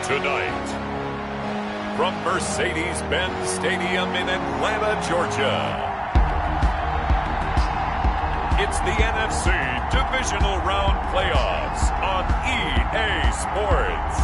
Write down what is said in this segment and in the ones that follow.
Tonight, from Mercedes-Benz Stadium in Atlanta, Georgia, it's the NFC Divisional Round Playoffs on EA Sports.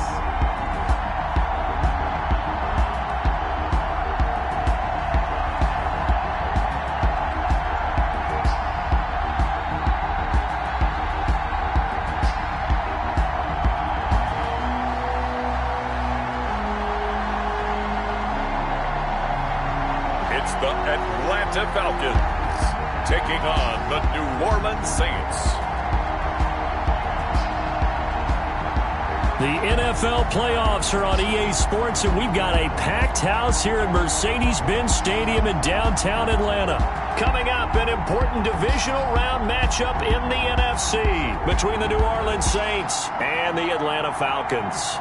It's the Atlanta Falcons taking on the New Orleans Saints. The NFL playoffs are on EA Sports, and we've got a packed house here at Mercedes-Benz Stadium in downtown Atlanta. Coming up, an important divisional round matchup in the NFC between the New Orleans Saints and the Atlanta Falcons.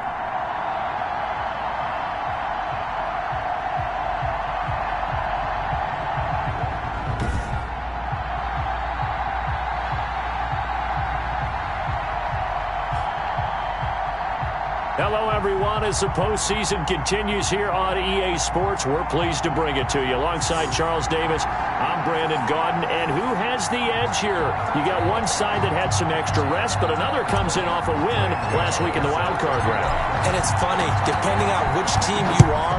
Hello, everyone. As the postseason continues here on EA Sports, we're pleased to bring it to you. Alongside Charles Davis, I'm Brandon Gaudin. And who has the edge here? You got one side that had some extra rest, but another comes in off a win last week in the wild card round. And it's funny, depending on which team you are,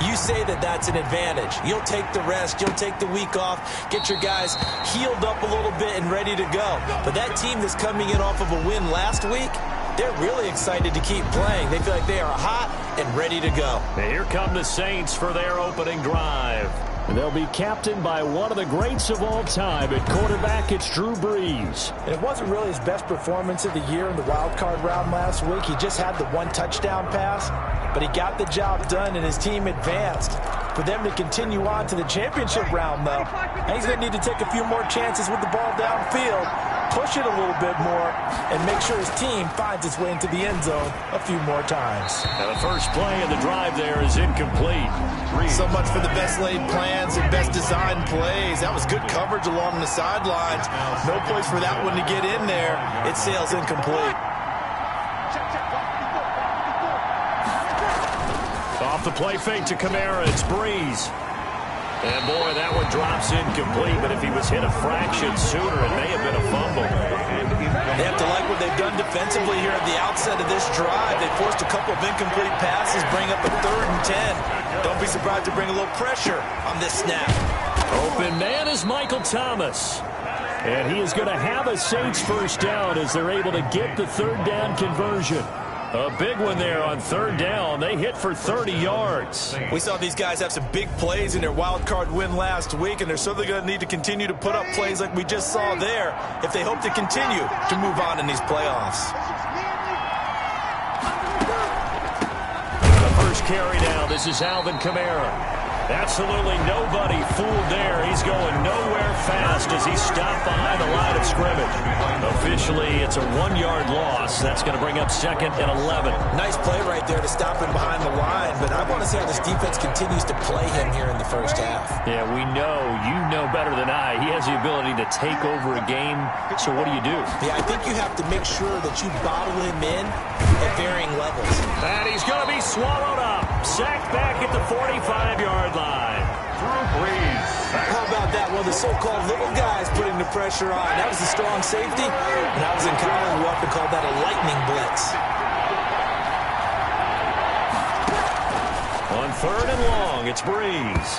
you say that that's an advantage. You'll take the rest, you'll take the week off, get your guys healed up a little bit and ready to go. But that team that's coming in off of a win last week, they're really excited to keep playing. They feel like they are hot and ready to go. Now here come the Saints for their opening drive. And they'll be captained by one of the greats of all time. At quarterback, it's Drew Brees. And it wasn't really his best performance of the year in the wild card round last week. He just had the one touchdown pass, but he got the job done and his team advanced. For them to continue on to the championship round, though, and he's going to need to take a few more chances with the ball downfield, push it a little bit more, and make sure his team finds its way into the end zone a few more times. Now the first play of the drive there is incomplete. So much for the best laid plans and best designed plays. That was good coverage along the sidelines. No place for that one to get in there. It sails incomplete. Off the play fake to Kamara, it's Brees. And boy, that one drops incomplete, but if he was hit a fraction sooner, it may have been a fumble. They have to like what they've done defensively here at the outset of this drive. They forced a couple of incomplete passes, bring up a 3rd and 10. Don't be surprised to bring a little pressure on this snap. Open man is Michael Thomas. And he is going to have a Saints first down as they're able to get the 3rd down conversion. A big one there on 3rd down. They hit for 30 yards. We saw these guys have some big plays in their wild card win last week, and they're certainly going to need to continue to put up plays like we just saw there if they hope to continue to move on in these playoffs. The first carry now. This is Alvin Kamara. Absolutely nobody fooled there. He's going nowhere fast as he stopped behind the line of scrimmage. Officially, it's a 1-yard loss. That's going to bring up 2nd and 11. Nice play right there to stop him behind the line, but I want to see how this defense continues to play him here in the first half. Yeah, we know. You know better than I. He has the ability to take over a game, so what do you do? Yeah, I think you have to make sure that you bottle him in at varying levels. And he's going to be swallowed up. Sacked back at the 45-yard line. Drew Brees. How about that? Well, the so-called little guys putting the pressure on. That was a strong safety. When I was in college, we often called that a lightning blitz. On 3rd and long, it's Brees.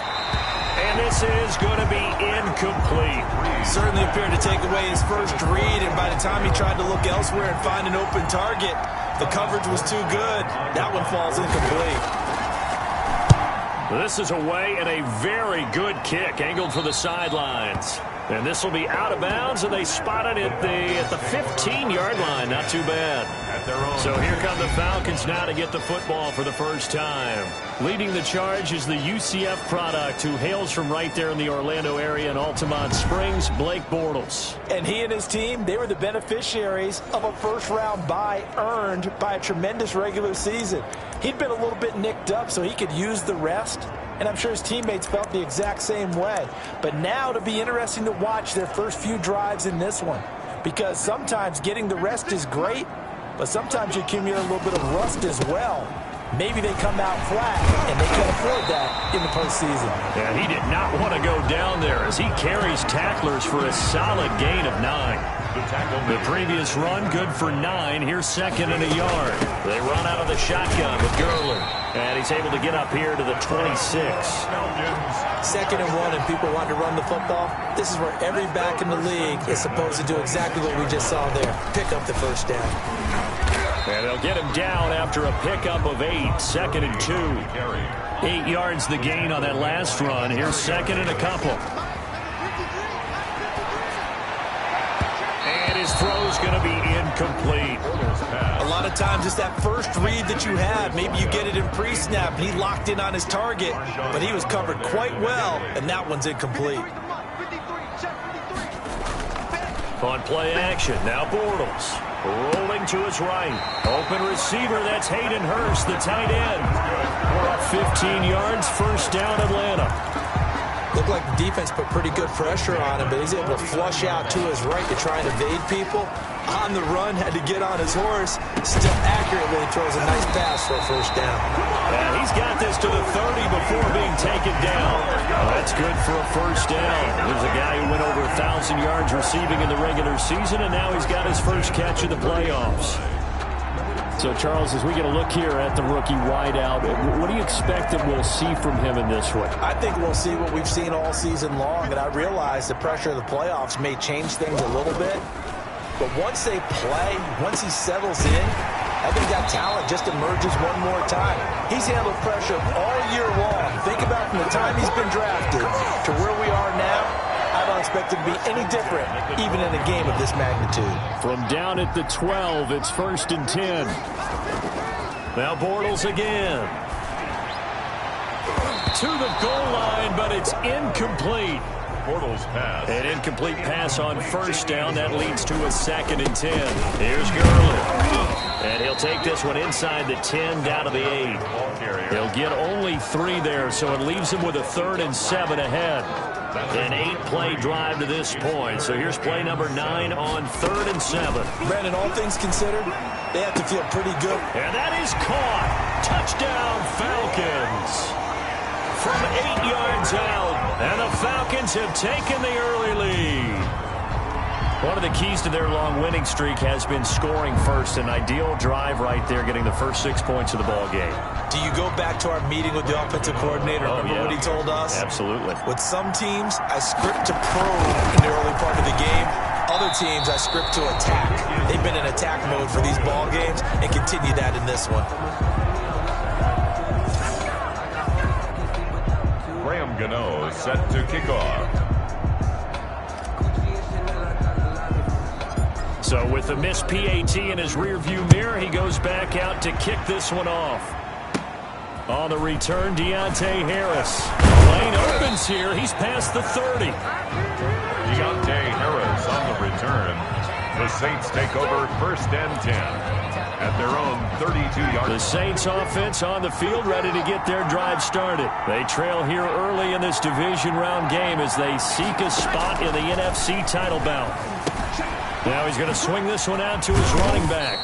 And this is going to be incomplete. Certainly appeared to take away his first read, and by the time he tried to look elsewhere and find an open target, the coverage was too good. That one falls incomplete. This is away and a very good kick, angled for the sidelines. And this will be out of bounds, and they spot it at the 15-yard line. Not too bad. So here come the Falcons now to get the football for the first time. Leading the charge is the UCF product, who hails from right there in the Orlando area in Altamont Springs, Blake Bortles. And he and his team, they were the beneficiaries of a first-round bye earned by a tremendous regular season. He'd been a little bit nicked up, so he could use the rest. And I'm sure his teammates felt the exact same way. But now it'll be interesting to watch their first few drives in this one, because sometimes getting the rest is great, but sometimes you accumulate a little bit of rust as well. maybe they come out flat, and they can't afford that in the postseason. And he did not want to go down there as he carries tacklers for a solid gain of 9. The previous run, good for 9. Here's second and a yard. They run out of the shotgun with Gurley. And he's able to get up here to the 26. Second and 1, and people want to run the football. This is where every back in the league is supposed to do exactly what we just saw there. Pick up the first down. And they'll get him down after a pickup of 8. Second and 2. 8 yards the gain on that last run. Here's second and a couple. And his throw's going to be incomplete. A lot of times it's that first read that you have. Maybe you get it in pre-snap, and he locked in on his target, but he was covered quite well, and that one's incomplete. On play action, now Bortles. Rolling to his right. Open receiver, that's Hayden Hurst, the tight end. We're up 15 yards, first down Atlanta. Looked like the defense put pretty good pressure on him, but he's able to flush out to his right to try and evade people. On the run, had to get on his horse. Still accurately throws a nice pass for a first down. And he's got this to the 30 before being taken down. That's good for a first down. There's a guy who went over 1,000 yards receiving in the regular season, and now he's got his first catch in the playoffs. So, Charles, as we get a look here at the rookie wideout, what do you expect that we'll see from him in this one? I think we'll see what we've seen all season long, and I realize the pressure of the playoffs may change things a little bit. But once they play, once he settles in, I think that talent just emerges one more time. He's handled pressure all year long. Think about from the time he's been drafted to where we are now. I don't expect it to be any different, even in a game of this magnitude. From down at the 12, it's first and 10. Now Bortles again. To the goal line, but it's incomplete. Bortles pass. An incomplete pass on first down. That leads to a second and 10. Here's Gurley. And he'll take this one inside the 10 down to the 8. He'll get only 3 there, so it leaves him with a 3rd and 7 ahead. An 8-play drive to this point. So here's play number 9 on 3rd and 7. Brandon, all things considered, they have to feel pretty good. And that is caught. Touchdown, Falcons. From 8 yards out. And the Falcons have taken the early lead. One of the keys to their long winning streak has been scoring first. An ideal drive right there, getting the first 6 points of the ball game. Do you go back to our meeting with the offensive coordinator? Remember what he told us? Absolutely. With some teams, I script to probe in the early part of the game. Other teams, I script to attack. They've been in attack mode for these ball games and continue that in this one. Graham Gano set to kick off. So with the missed PAT in his rearview mirror, he goes back out to kick this one off. On the return, Deontay Harris. Lane opens here. He's past the 30. Deontay Harris on the return. The Saints take over first and 10 at their own 32-yard. The Saints offense on the field, ready to get their drive started. They trail here early in this division round game as they seek a spot in the NFC title bout. Now he's going to swing this one out to his running back.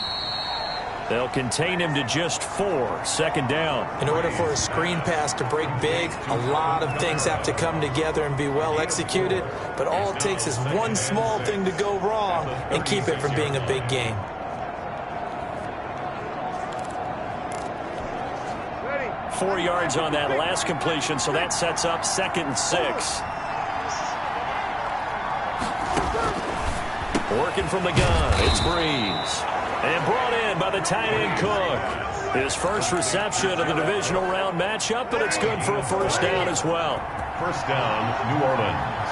They'll contain him to just 4. Second down. In order for a screen pass to break big, a lot of things have to come together and be well executed. But all it takes is one small thing to go wrong and keep it from being a big game. Ready. 4 yards on that last completion, so that sets up 2nd and 6. Working from the gun, it's Breeze. And brought in by the tight end Cook. His first reception of the divisional round matchup, but it's good for a first down as well. First down, New Orleans.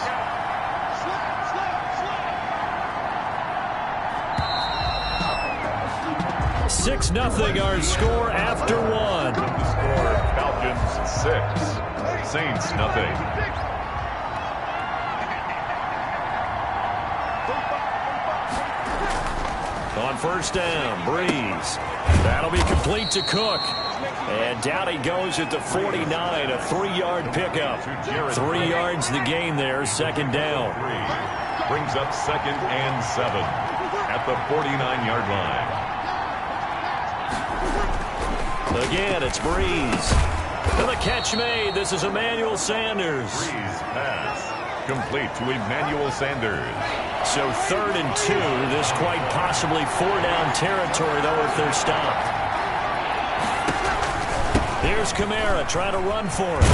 Six 0 our score after 1. The score, Falcons 6, Saints 0. On first down, Breeze. That'll be complete to Cook. And down he goes at the 49, a 3-yard pickup. 3 yards the gain there, second down. Brings up 2nd and 7 at the 49-yard line. Again, it's Breeze. And the catch made. This is Emmanuel Sanders. Breeze pass. Complete to Emmanuel Sanders. So 3rd and 2. This quite possibly 4-down territory, though, if they're stopped. Here's Kamara trying to run for it.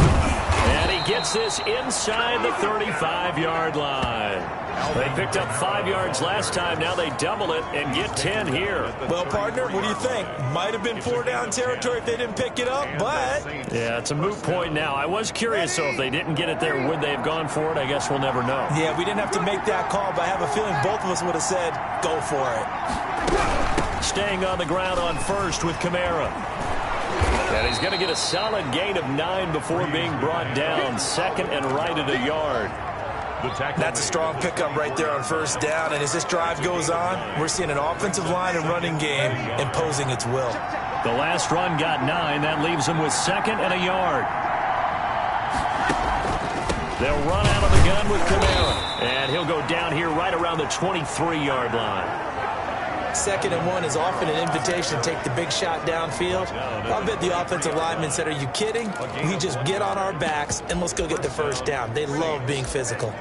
And he gets this inside the 35-yard line. They picked up 5 yards last time. Now they double it and get 10 here. Well, partner, what do you think? Might have been 4-down territory if they didn't pick it up, but... Yeah, it's a moot point now. I was curious, though, if they didn't get it there, would they have gone for it? I guess we'll never know. Yeah, we didn't have to make that call, but I have a feeling both of us would have said, go for it. Staying on the ground on first with Kamara. And he's going to get a solid gain of 9 before being brought down. 2nd and right at a yard. That's a strong pickup right there on 1st down. And as this drive goes on, we're seeing an offensive line and running game imposing its will. The last run got 9. That leaves him with 2nd and a yard. They'll run out of the gun with Kamara. And he'll go down here right around the 23-yard line. 2nd and 1 is often an invitation to take the big shot downfield. I'll bet the offensive lineman said, are you kidding? We just get on our backs and let's go get the 1st down. They love being physical.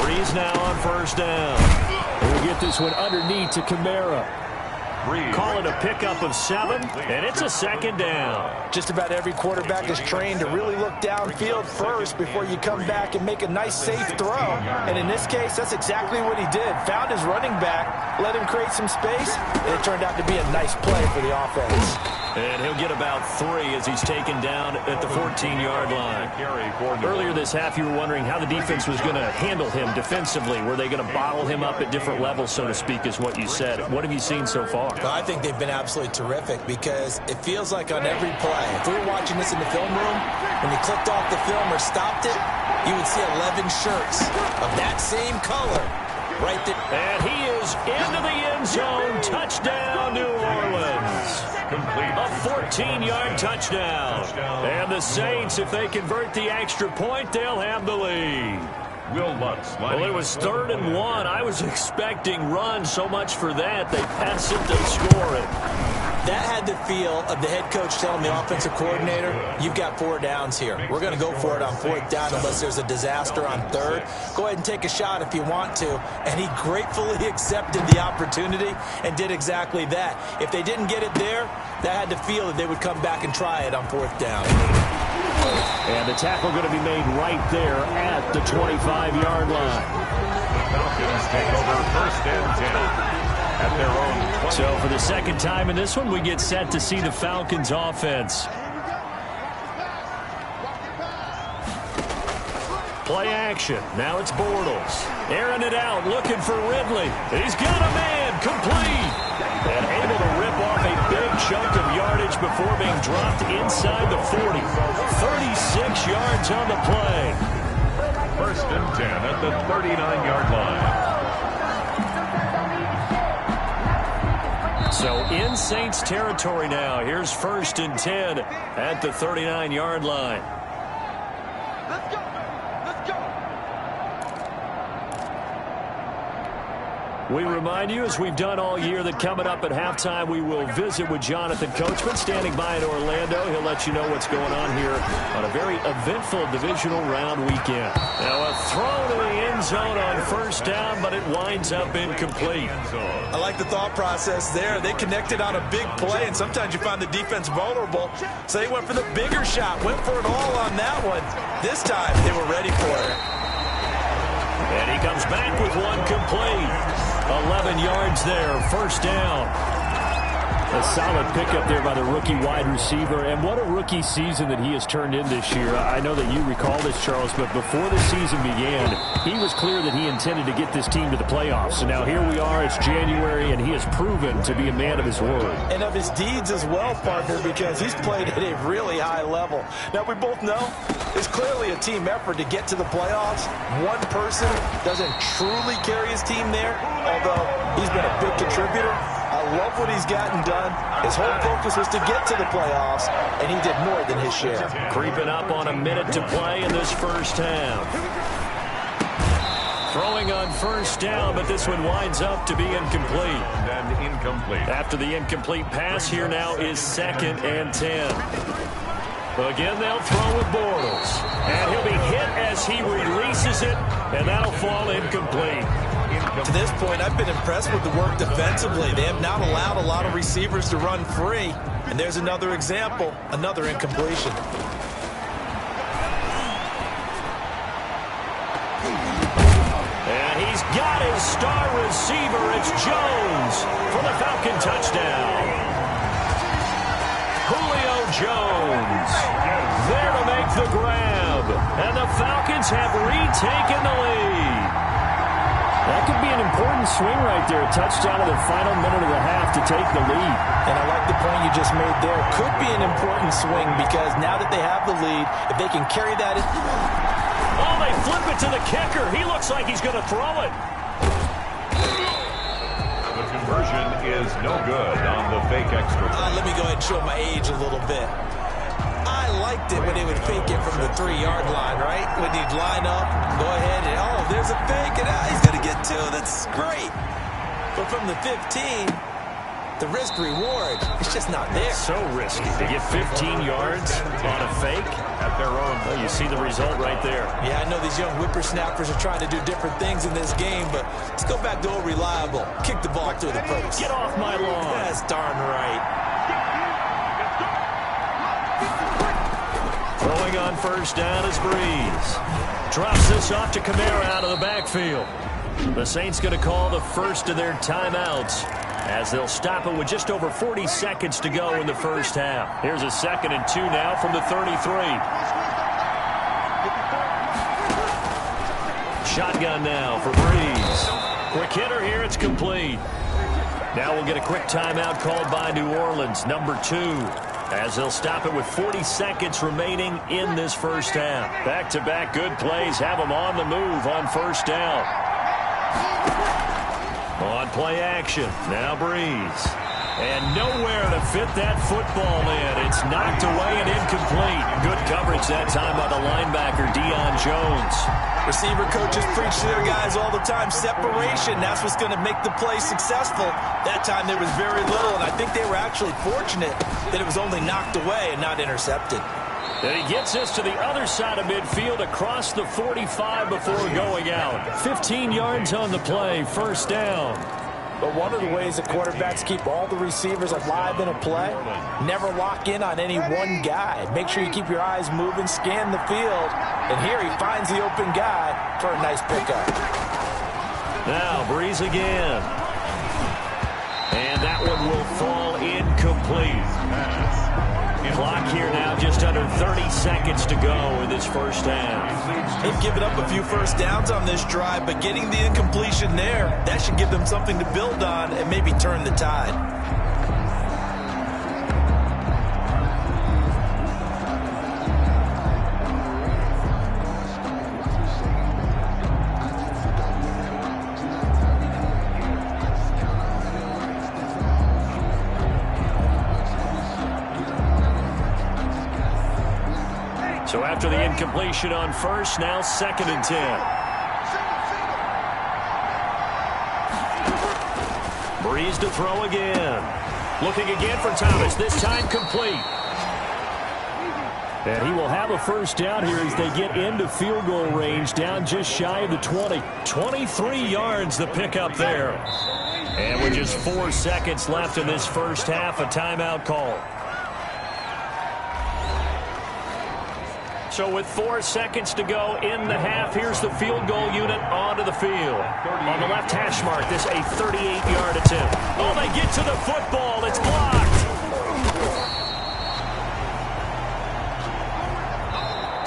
Breeze now on 1st down. And we get this one underneath to Kamara. Call it a pickup of 7, and it's a 2nd down. Just about every quarterback is trained to really look downfield first before you come back and make a nice, safe throw. And in this case, that's exactly what he did. Found his running back, let him create some space, and it turned out to be a nice play for the offense. And he'll get about 3 as he's taken down at the 14-yard line. Earlier this half, you were wondering how the defense was going to handle him defensively. Were they going to bottle him up at different levels, so to speak, is what you said. What have you seen so far? Well, I think they've been absolutely terrific because it feels like on every play, if we were watching this in the film room, when you clicked off the film or stopped it, you would see 11 shirts of that same color right there. And he is into the end zone. Touchdown, New Orleans. A 14-yard touchdown. And the Saints, if they convert the extra point, they'll have the lead. Well, it was 3rd and 1. I was expecting run, so much for that. They pass it, they score it. That had the feel of the head coach telling the offensive coordinator, you've got 4 downs here. We're going to go for it on 4th down unless there's a disaster on 3rd. Go ahead and take a shot if you want to. And he gratefully accepted the opportunity and did exactly that. If they didn't get it there, that had the feel that they would come back and try it on 4th down. And the tackle going to be made right there at the 25-yard line. Falcons take over 1st and 10 at their own 20. So for the 2nd time in this one, we get set to see the Falcons offense. Play action. Now it's Bortles. Airing it out, looking for Ridley. He's got a man, complete. And able to rip off a big chunk of yardage before being dropped inside the 40. 36 yards on the play. 1st and 10 at the 39-yard line. So in Saints territory now. Here's 1st and 10 at the 39-yard line. Let's go. We remind you, as we've done all year, that coming up at halftime, we will visit with Jonathan Coachman, standing by in Orlando. He'll let you know what's going on here on a very eventful divisional round weekend. Now, a throw to the end zone on 1st down, but it winds up incomplete. I like the thought process there. They connected on a big play, and sometimes you find the defense vulnerable. So they went for the bigger shot, went for it all on that one. This time, they were ready for it. And he comes back with one complete. 11 yards there, 1st down. A solid pickup there by the rookie wide receiver. And what a rookie season that he has turned in this year. I know that you recall this, Charles, but before the season began, he was clear that he intended to get this team to the playoffs. And now here we are, it's January, and he has proven to be a man of his word. And of his deeds as well, partner, because he's played at a really high level. Now, we both know it's clearly a team effort to get to the playoffs. One person doesn't truly carry his team there, although he's been a big contributor. I love what he's gotten done. His whole focus was to get to the playoffs, and he did more than his share. Creeping up on a minute to play in this first half. Throwing on first down, but this one winds up to be incomplete. And incomplete. After the incomplete pass, here now is 2nd and 10. Again, they'll throw with Bortles. And he'll be hit as he releases it, and that'll fall incomplete. To this point, I've been impressed with the work defensively. They have not allowed a lot of receivers to run free. And there's another example, another incompletion. And he's got his star receiver. It's Jones for the Falcon touchdown. Julio Jones there to make the grab. And the Falcons have retaken the lead. That could be an important swing right there. A touchdown in the final minute of the half to take the lead. And I like the point you just made there. Could be an important swing because now that they have the lead, if they can carry that in. Oh, they flip it to the kicker. He looks like he's going to throw it. The conversion is no good on the fake extra point. Let me go ahead and show my age a little bit. I liked it when they would fake it from the 3-yard line, right? When he'd line up, go ahead, and oh, there's a fake, and he's going to get 2. That's great. But from the 15, the risk-reward, it's just not there. So risky to get 15 yards on a fake At their own. Well, you see the result right there. Yeah, I know these young whippersnappers are trying to do different things in this game, but let's go back to old reliable. Kick the ball through the post. Get off my lawn. That's darn right. Throwing on first down is Breeze. Drops this off to Kamara out of the backfield. The Saints going to call the first of their timeouts as they'll stop it with just over 40 seconds to go in the first half. Here's a 2nd and 2 now from the 33. Shotgun now for Breeze. Quick hitter here, it's complete. Now we'll get a quick timeout called by New Orleans, number 2. As they'll stop it with 40 seconds remaining in this first half. Back-to-back good plays have them on the move on first down. On play action, now Breeze. And nowhere to fit that football in. It's knocked away and incomplete. Good coverage that time by the linebacker, Deion Jones. Receiver coaches preach to their guys all the time. Separation, that's what's going to make the play successful. That time there was very little, and I think they were actually fortunate that it was only knocked away and not intercepted. And he gets us to the other side of midfield across the 45 before going out. 15 yards on the play, first down. But one of the ways that quarterbacks keep all the receivers alive in a play, never lock in on any one guy. Make sure you keep your eyes moving, scan the field, and here he finds the open guy for a nice pickup. Now Breeze again. And that one will fall incomplete. Clock here now just under 30 seconds to go in this first half. They've given up a few first downs on this drive, but getting the incompletion there, that should give them something to build on and maybe turn the tide. So after the incompletion on first, now 2nd and 10. Breeze to throw again. Looking again for Thomas, this time complete. And he will have a first down here as they get into field goal range, down just shy of the 20. 23 yards the pickup there. And with just 4 seconds left in this first half, a timeout call. So with 4 seconds to go in the half, here's the field goal unit onto the field. On the left hash mark, this a 38-yard attempt. Oh, they get to the football. It's blocked.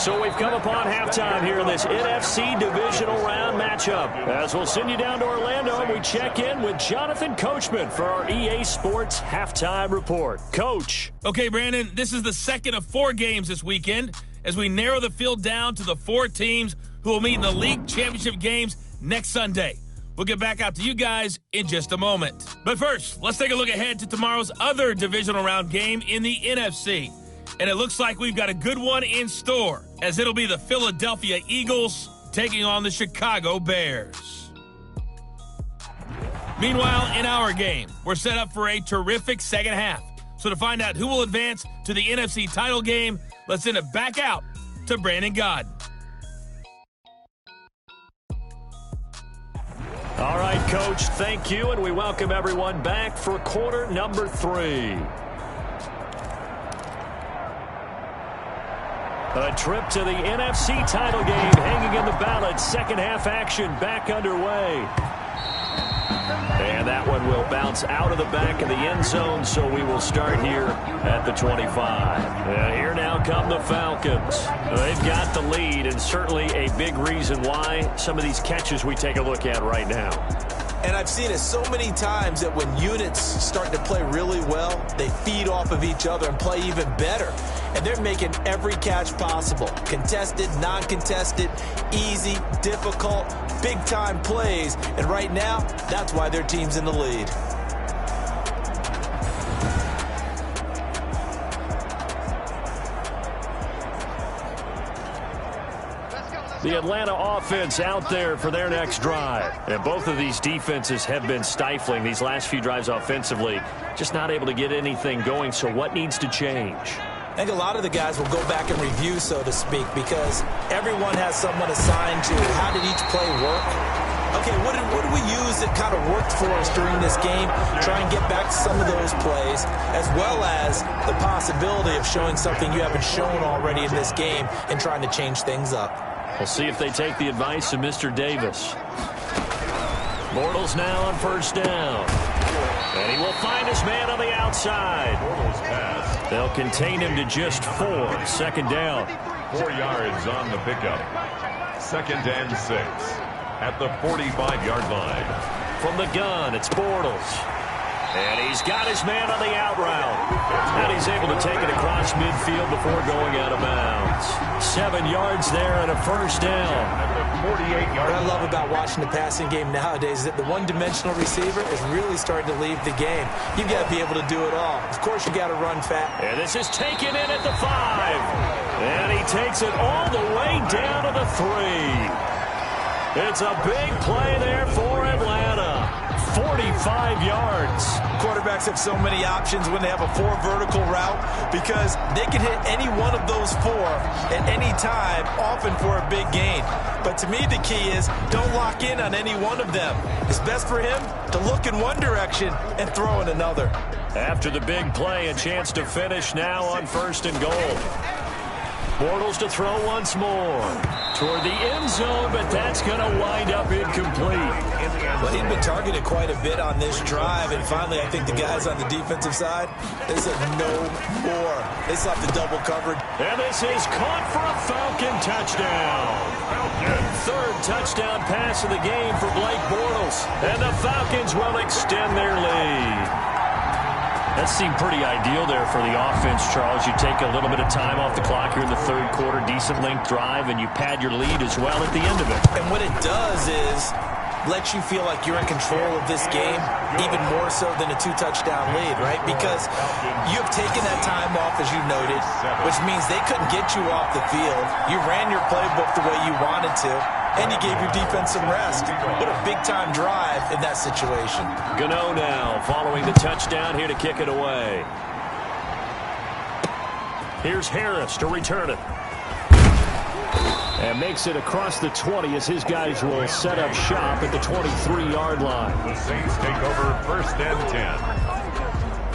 So we've come upon halftime here in this NFC divisional round matchup. As we'll send you down to Orlando, and we check in with Jonathan Coachman for our EA Sports Halftime Report. Coach. Okay, Brandon, this is the second of 4 games this weekend as we narrow the field down to the 4 teams who will meet in the league championship games next Sunday. We'll get back out to you guys in just a moment. But first, let's take a look ahead to tomorrow's other divisional round game in the NFC. And it looks like we've got a good one in store, as it'll be the Philadelphia Eagles taking on the Chicago Bears. Meanwhile, in our game, we're set up for a terrific second half. So to find out who will advance to the NFC title game, let's send it back out to Brandon Godden. All right, Coach, thank you, and we welcome everyone back for quarter number 3. A trip to the NFC title game hanging in the balance. Second half action back underway. And that one will bounce out of the back of the end zone, so we will start here at the 25. And here now come the Falcons. They've got the lead, and certainly a big reason why some of these catches we take a look at right now. And I've seen it so many times that when units start to play really well, they feed off of each other and play even better. And they're making every catch possible. Contested, non-contested, easy, difficult, big-time plays. And right now, that's why their team's in the lead. The Atlanta offense out there for their next drive. And both of these defenses have been stifling these last few drives offensively. Just not able to get anything going, so what needs to change? I think a lot of the guys will go back and review, so to speak, because everyone has someone assigned to how did each play work. Okay, what did we use that kind of worked for us during this game? Try and get back to some of those plays, as well as the possibility of showing something you haven't shown already in this game and trying to change things up. We'll see if they take the advice of Mr. Davis. Bortles now on first down. And he will find his man on the outside. They'll contain him to just 4. Second down. 4 yards on the pickup. 2nd and 6 at the 45-yard line. From the gun, it's Bortles. And he's got his man on the out route. And he's able to take it across midfield before going out of bounds. 7 yards there and a first down. What I love about watching the passing game nowadays is that the one-dimensional receiver is really starting to leave the game. You've got to be able to do it all. Of course, you got to run fast. And this is taken in at the 5. And he takes it all the way down to the 3. It's a big play there for Atlanta. 45 yards. Quarterbacks have so many options when they have a 4 vertical route because they can hit any one of those 4 at any time, often for a big gain. But to me, the key is don't lock in on any one of them. It's best for him to look in one direction and throw in another. After the big play, a chance to finish now on 1st and goal. Bortles to throw once more toward the end zone, but that's going to wind up incomplete. Well, he'd been targeted quite a bit on this drive, and finally I think the guys on the defensive side, they said no more. They slapped the double covered. And this is caught for a Falcon touchdown. 3rd touchdown pass of the game for Blake Bortles. And the Falcons will extend their lead. That seemed pretty ideal there for the offense, Charles. You take a little bit of time off the clock here in the 3rd quarter, decent length drive, and you pad your lead as well at the end of it. And what it does is let you feel like you're in control of this game, even more so than a 2-touchdown lead, right? Because you've taken that time off, as you noted, which means they couldn't get you off the field. You ran your playbook the way you wanted to, and you gave your defense some rest. What a big-time drive in that situation. Gano now following the touchdown here to kick it away. Here's Harris to return it. And makes it across the 20 as his guys will set up shop at the 23-yard line. The Saints take over 1st and 10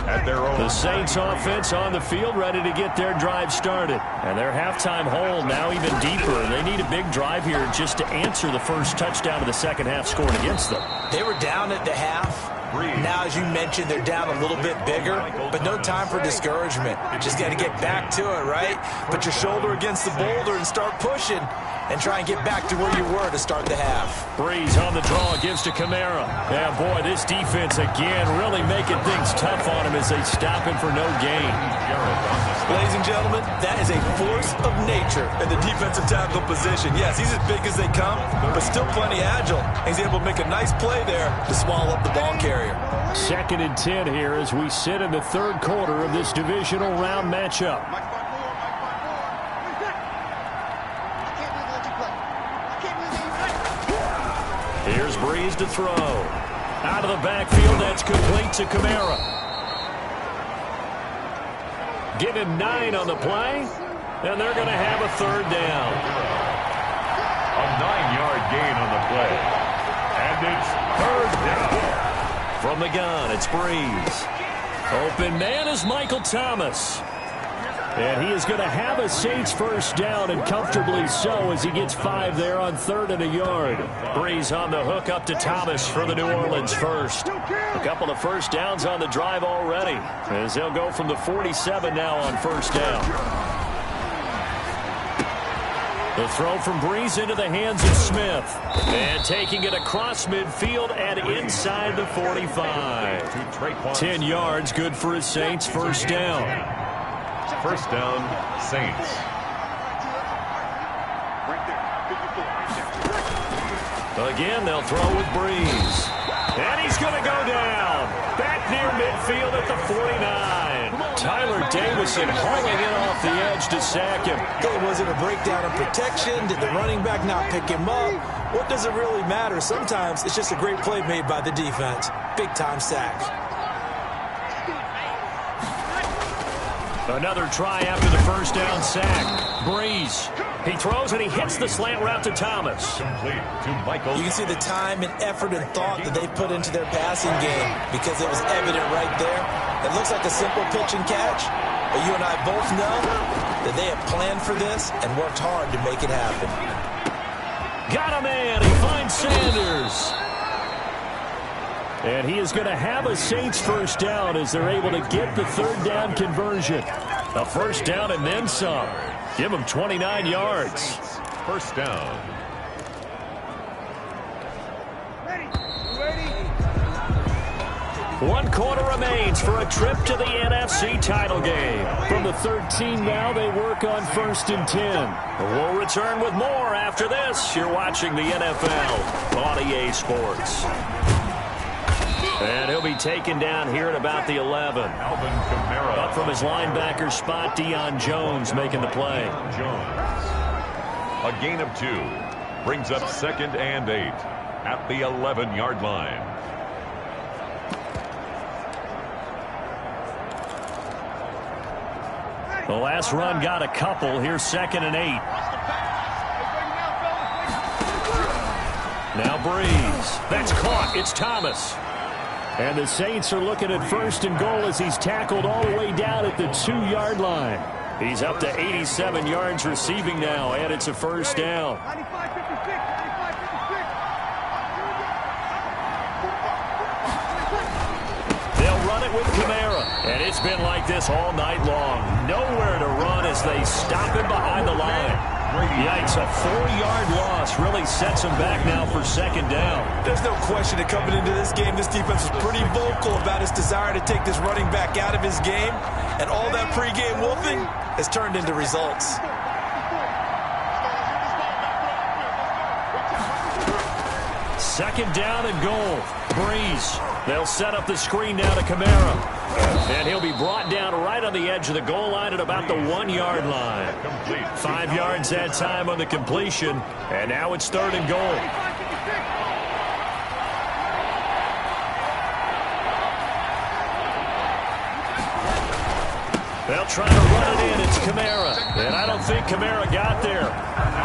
at their own. The Saints offense on the field ready to get their drive started. And their halftime hole now even deeper. They need a big drive here just to answer the first touchdown of the second half scored against them. They were down at the half. Now, as you mentioned, they're down a little bit bigger, but no time for discouragement. You just got to get back to it, right? Put your shoulder against the boulder and start pushing and try and get back to where you were to start the half. Breeze on the draw, gives to Kamara. Yeah, boy, this defense again really making things tough on him as they stop him for no gain. Ladies and gentlemen, that is a force of nature in the defensive tackle position. Yes, he's as big as they come, but still plenty agile. He's able to make a nice play there to swallow up the ball carrier. 2nd and 10 here as we sit in the 3rd quarter of this divisional round matchup. Here's Breeze to throw. Out of the backfield, that's complete to Kamara. Give him 9 on the play, and they're going to have a 3rd down. A 9-yard gain on the play. And it's 3rd down. From the gun, it's Breeze. Open man is Michael Thomas. And he is going to have a Saints 1st down, and comfortably so, as he gets 5 there on 3rd and a yard. Breeze on the hook up to Thomas for the New Orleans 1st. A couple of 1st downs on the drive already, as they'll go from the 47 now on 1st down. The throw from Breeze into the hands of Smith. And taking it across midfield and inside the 45. 10 yards, good for his Saints 1st down. 1st down, Saints. Again, they'll throw with Breeze. And he's going to go down. Back near midfield at the 49. Tyler Davison hauling it off the edge to sack him. Was it a breakdown of protection? Did the running back not pick him up? What does it really matter? Sometimes it's just a great play made by the defense. Big-time sack. Another try after the 1st down sack. Breeze. He throws and he hits the slant route to Thomas. Complete to Michael. You can see the time and effort and thought that they put into their passing game because it was evident right there. It looks like a simple pitch and catch, but you and I both know that they have planned for this and worked hard to make it happen. Got a man. He finds Sanders. And he is going to have a Saints 1st down as they're able to get the 3rd down conversion. A 1st down and then some. Give him 29 yards. 1st down. One quarter remains for a trip to the NFC title game. From the 13 now, they work on 1st and 10. We'll return with more after this. You're watching the NFL on EA Sports. And he'll be taken down here at about the 11. Alvin Kamara. Up from his linebacker spot, Deion Jones making the play. Jones. A gain of 2. Brings up 2nd and 8 at the 11-yard line. The last run got a couple. Here's 2nd and 8. Now Breeze. That's caught. It's Thomas. And the Saints are looking at 1st and goal as he's tackled all the way down at the 2-yard line. He's up to 87 yards receiving now, and it's a 1st down. They'll run it with Kamara, and it's been like this all night long. Nowhere to run as they stop him behind the line. Yikes, a 4-yard loss really sets him back now for 2nd down. There's no question that coming into this game, this defense was pretty vocal about its desire to take this running back out of his game, and all that pregame wolfing has turned into results. 2nd down and goal. Breeze. They'll set up the screen now to Kamara. And he'll be brought down right on the edge of the goal line at about the 1-yard line. 5 yards that time on the completion. And now it's 3rd and goal. They'll try to run it in. It's Kamara. And I don't think Kamara got there.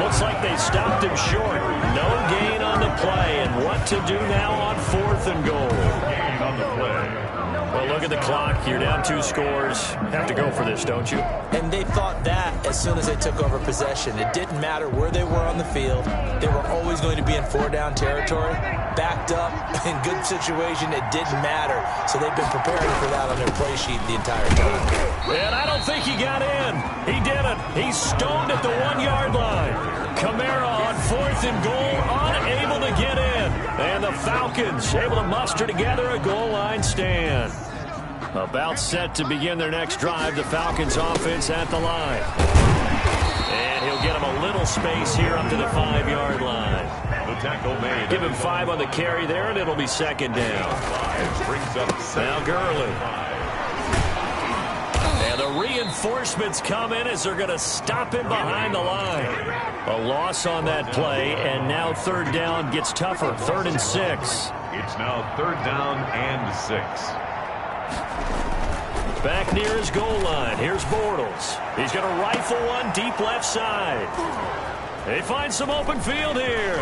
Looks like they stopped him short. No gain on the play. And what to do now on 4th and goal. Gain on the play. Well, look at the clock. You're down 2 scores. Have to go for this, don't you? And they thought that as soon as they took over possession. It didn't matter where they were on the field. They were always going to be in 4-down territory. Backed up, in good situation, it didn't matter. So they've been preparing for that on their play sheet the entire time. And I don't think he got in. He didn't. He's stoned at the 1-yard line. Kamara on 4th and goal, unable to get in. And the Falcons able to muster together a goal line stand. About set to begin their next drive, the Falcons offense at the line. And he'll get him a little space here up to the 5-yard line. The tackle made. Give him 5 on the carry there, and it'll be 2nd down. Brings up Now Gurley. And the reinforcements come in as they're going to stop him behind the line. A loss on that play, and now 3rd down gets tougher. 3rd and 6. It's now 3rd down and 6. Back near his goal line. Here's Bortles. He's going to rifle one deep left side. They find some open field here.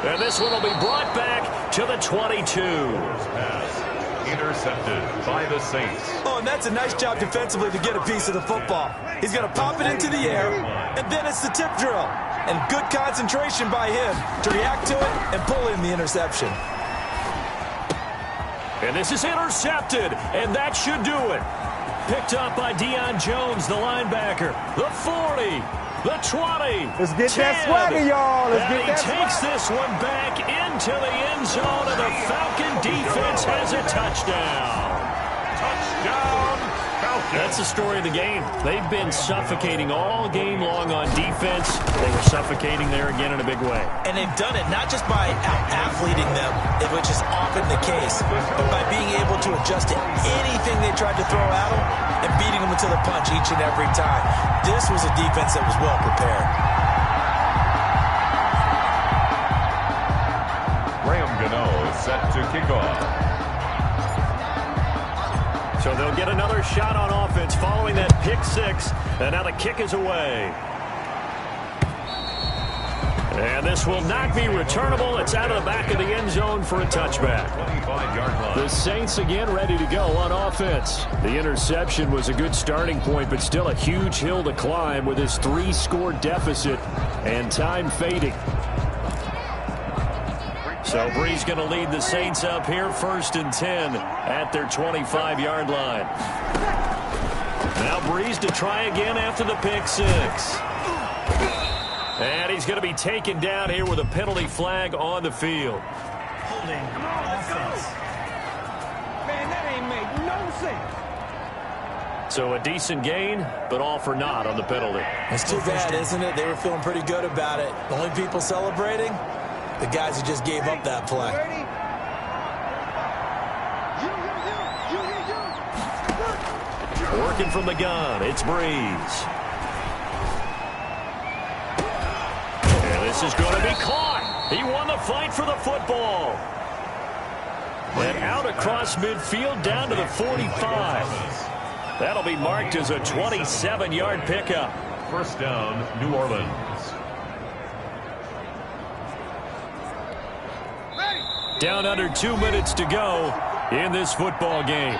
And this one will be brought back to the 22. Pass intercepted by the Saints. Oh, and that's a nice job defensively to get a piece of the football. He's going to pop it into the air, and then it's the tip drill. And good concentration by him to react to it and pull in the interception. And this is intercepted, and that should do it. Picked up by Deion Jones, the linebacker. The 40, the 20, Let's get 10. that swagger, y'all. Let's And get he that takes swagger. this one back into the end zone, and the Falcon defense has a touchdown. Touchdown, Falcons. That's the story of the game. They've been suffocating all game long on defense. They were suffocating there again in a big way. And they've done it not just by out-athleting them, which is often the case, but by being able to adjust to anything they tried to throw at them and beating them to the punch each and every time. This was a defense that was well prepared. Graham Gano is set to kick off. So they'll get another shot on offense following that pick 6. And now the kick is away. And this will not be returnable. It's out of the back of the end zone for a touchback. 25-yard line. The Saints again ready to go on offense. The interception was a good starting point, but still a huge hill to climb with his 3-score deficit and time fading. So Brees going to lead the Saints up here, 1st and 10 at their 25-yard line. Now Brees to try again after the pick 6. And he's going to be taken down here with a penalty flag on the field. Holding offense. Man, that ain't make no sense. So a decent gain, but all for naught on the penalty. It's too bad, isn't it? They were feeling pretty good about it. The only people celebrating, the guys who just gave up that play. Working from the gun, it's Brees. And this is going to be caught. He won the fight for the football. And out across midfield down to the 45. That'll be marked as a 27-yard pickup. 1st down, New Orleans. Down under 2 minutes to go in this football game.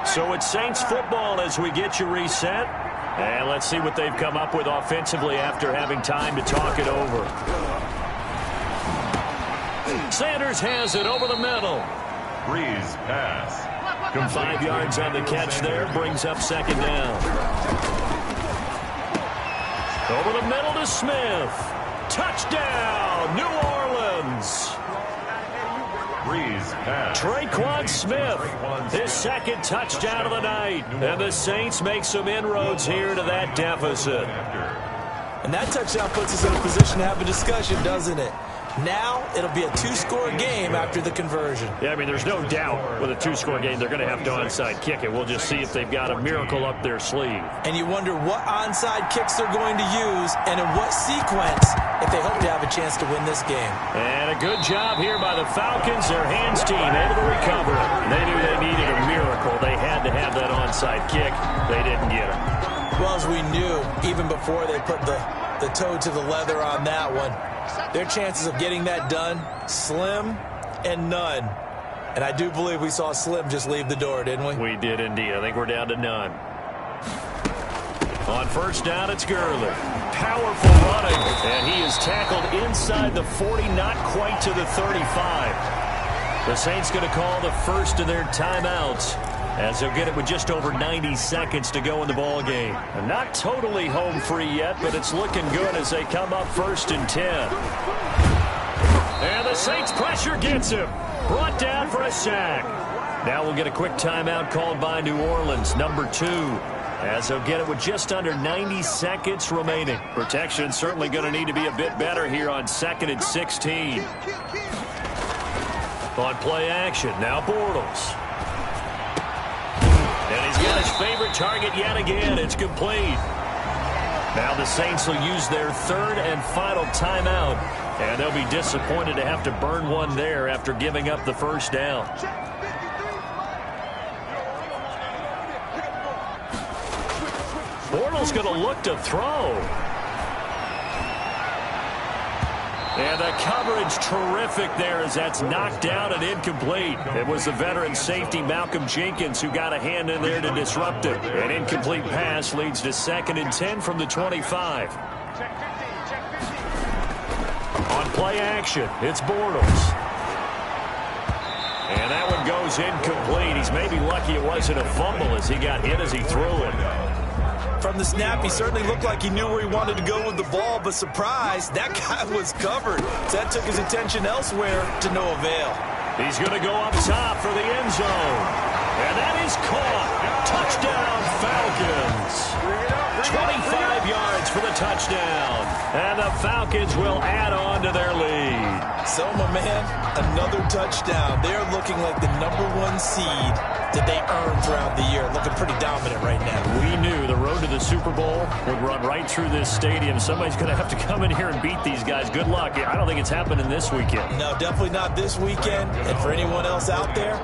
So it's Saints football as we get you reset. And let's see what they've come up with offensively after having time to talk it over. Sanders has it over the middle. Brees pass. 5 yards on the catch there, brings up 2nd down. Over the middle to Smith. Touchdown, New Orleans. Brees pass. Traquan Smith, his 2nd touchdown of the night. And the Saints make some inroads here to that deficit. And that touchdown puts us in a position to have a discussion, doesn't it? Now it'll be a 2-score game after the conversion. Yeah, I mean, there's no doubt with a 2-score game they're going to have to onside kick it. We'll just see if they've got a miracle up their sleeve. And you wonder what onside kicks they're going to use and in what sequence if they hope to have a chance to win this game. And a good job here by the Falcons. Their hands team able to recover it. They knew they needed a miracle. They had to have that onside kick. They didn't get it. well as we knew, even before they put the toe to the leather on that one, their chances of getting that done, slim and none. And I do believe we saw Slim just leave the door, didn't we? We did indeed. I think we're down to none. On first down, it's Gurley. Powerful running, and he is tackled inside the 40, not quite to the 35. The Saints going to call the first of their timeouts, as they'll get it with just over 90 seconds to go in the ball game. And not totally home free yet, but it's looking good as they come up 1st and 10. And the Saints pressure gets him. Brought down for a sack. Now we'll get a quick timeout called by New Orleans, number 2. As they'll get it with just under 90 seconds remaining. Protection certainly going to need to be a bit better here on 2nd and 16. On play action, now Bortles. And he's got his favorite target yet again. It's complete. Now the Saints will use their 3rd and final timeout. And they'll be disappointed to have to burn one there after giving up the first down. Bortles going to look to throw. And the coverage terrific there as that's knocked down and incomplete. It was the veteran safety Malcolm Jenkins who got a hand in there to disrupt it. An incomplete pass leads to 2nd and 10 from the 25. On play action, it's Bortles. And that one goes incomplete. He's maybe lucky it wasn't a fumble as he got hit as he threw it. From the snap, he certainly looked like he knew where he wanted to go with the ball, but surprise, that guy was covered. So that took his attention elsewhere to no avail. He's going to go up top for the end zone. And that is caught. Touchdown, Falcons. 25 yards for the touchdown. And the Falcons will add on to their lead. So, my man, another touchdown. They're looking like the #1 seed that they earned throughout the year. Looking pretty dominant right now. We knew the road to the Super Bowl would run right through this stadium. Somebody's going to have to come in here and beat these guys. Good luck. I don't think it's happening this weekend. No, definitely not this weekend. And for anyone else out there,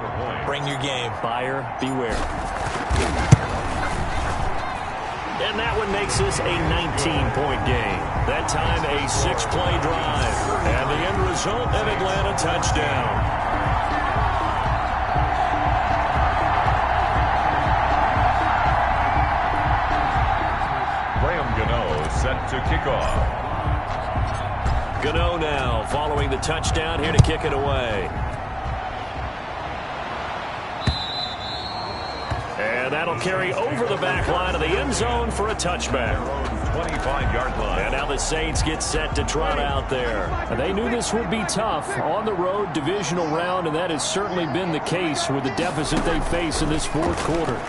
bring your game. Buyer beware. And that one makes this a 19-point game. That time a 6-play drive. And the end result, an Atlanta touchdown. Set to kick off. Gano now following the touchdown here to kick it away. And that'll carry over the back line of the end zone for a touchback. 25-yard line. And now the Saints get set to trot out there. And they knew this would be tough on the road divisional round, and that has certainly been the case with the deficit they face in this 4th quarter.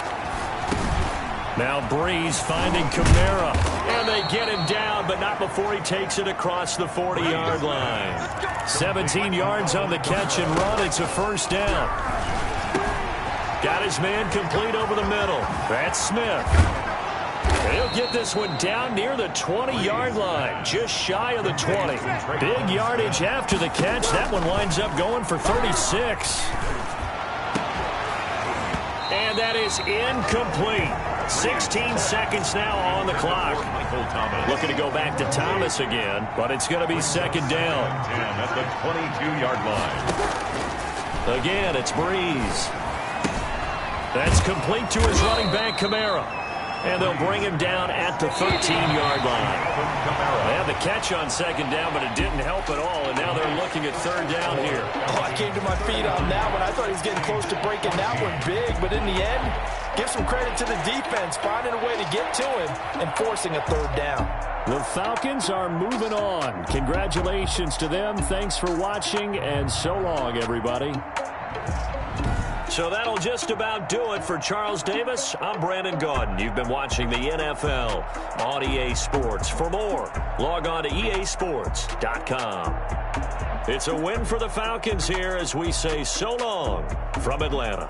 Now Breeze finding Kamara. And they get him down, but not before he takes it across the 40-yard line. 17 yards on the catch and run. It's a first down. Got his man complete over the middle. That's Smith. He'll get this one down near the 20-yard line, just shy of the 20. Big yardage after the catch. That one winds up going for 36. And that is incomplete. 16 seconds now on the clock. Looking to go back to Thomas again, but it's going to be 2nd down. At the 22-yard line. Again, it's Breeze. That's complete to his running back, Kamara. And they'll bring him down at the 13-yard line. They had the catch on 2nd down, but it didn't help at all, and now they're looking at 3rd down here. Oh, I came to my feet on that one. I thought he was getting close to breaking that one big, but in the end, give some credit to the defense, finding a way to get to him and forcing a 3rd down. The Falcons are moving on. Congratulations to them. Thanks for watching, and so long, everybody. So that'll just about do it for Charles Davis. I'm Brandon Gaudin. You've been watching the NFL on EA Sports. For more, log on to easports.com. It's a win for the Falcons here as we say so long from Atlanta.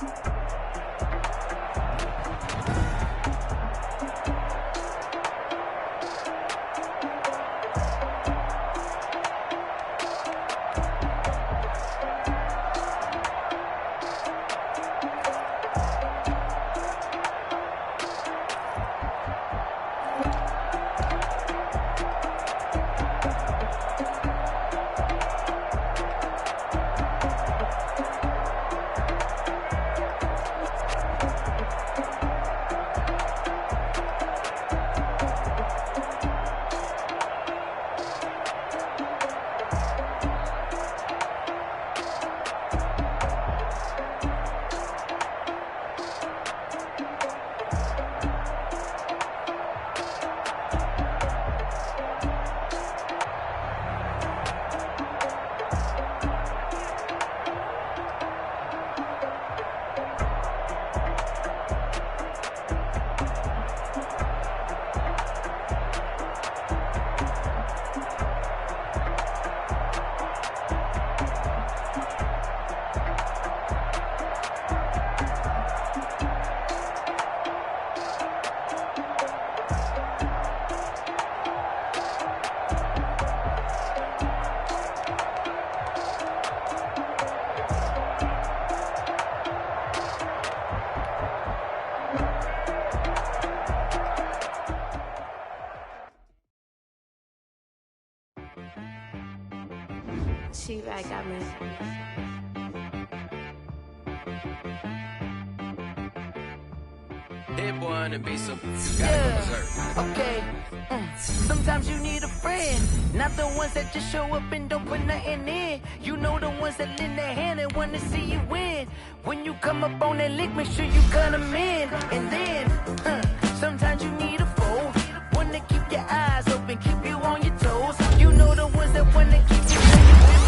She like got me. Hit one and be so you gotta go berserk. Okay. Sometimes you need a friend, not the ones that just show up and don't put nothing in. You know the ones that lend their hand and want to see you win. When you come up on that lick, make sure you cut them in. And then, sometimes you need a foe, one to keep your eyes open, keep you on your toes. You know the ones that want to keep you in the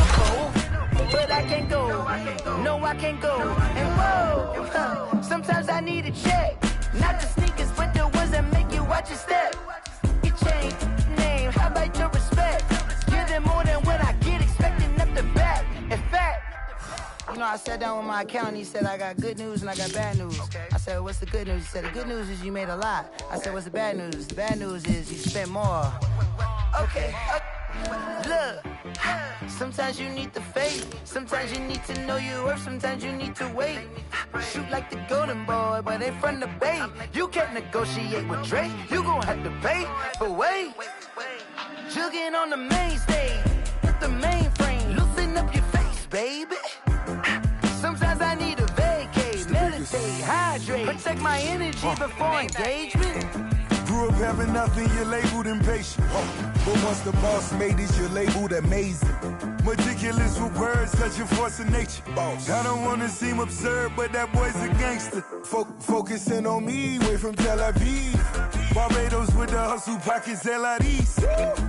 but I can't go, no I can't go. And whoa, sometimes I need a check. Not the sneakers, but the ones that make you watch your step. You change name, how about your respect? Give them more than what I get, expecting up the back. In fact, you know, I sat down with my accountant, he said I got good news and I got bad news. I said, what's the good news? He said, the good news is you made a lot. I said, what's the bad news? The bad news is you spent more. Okay. Look, sometimes you need the faith, sometimes you need to know your worth, sometimes you need to wait. Shoot like the golden boy, but they from the bay. You can't negotiate with Drake, you gon' have to pay. But wait, jugging on the main stage, with the mainframe, loosen up your face, baby. Sometimes I need a vacate, meditate, hydrate, protect my energy before engagement. Grew up having nothing, you're labeled impatient. But once the boss made it, you're labeled amazing. Meticulous with words, such a force of nature. I don't wanna seem absurd, but that boy's a gangster. Focusing on me, way from Tel Aviv. Barbados with the hustle pockets, LIDs.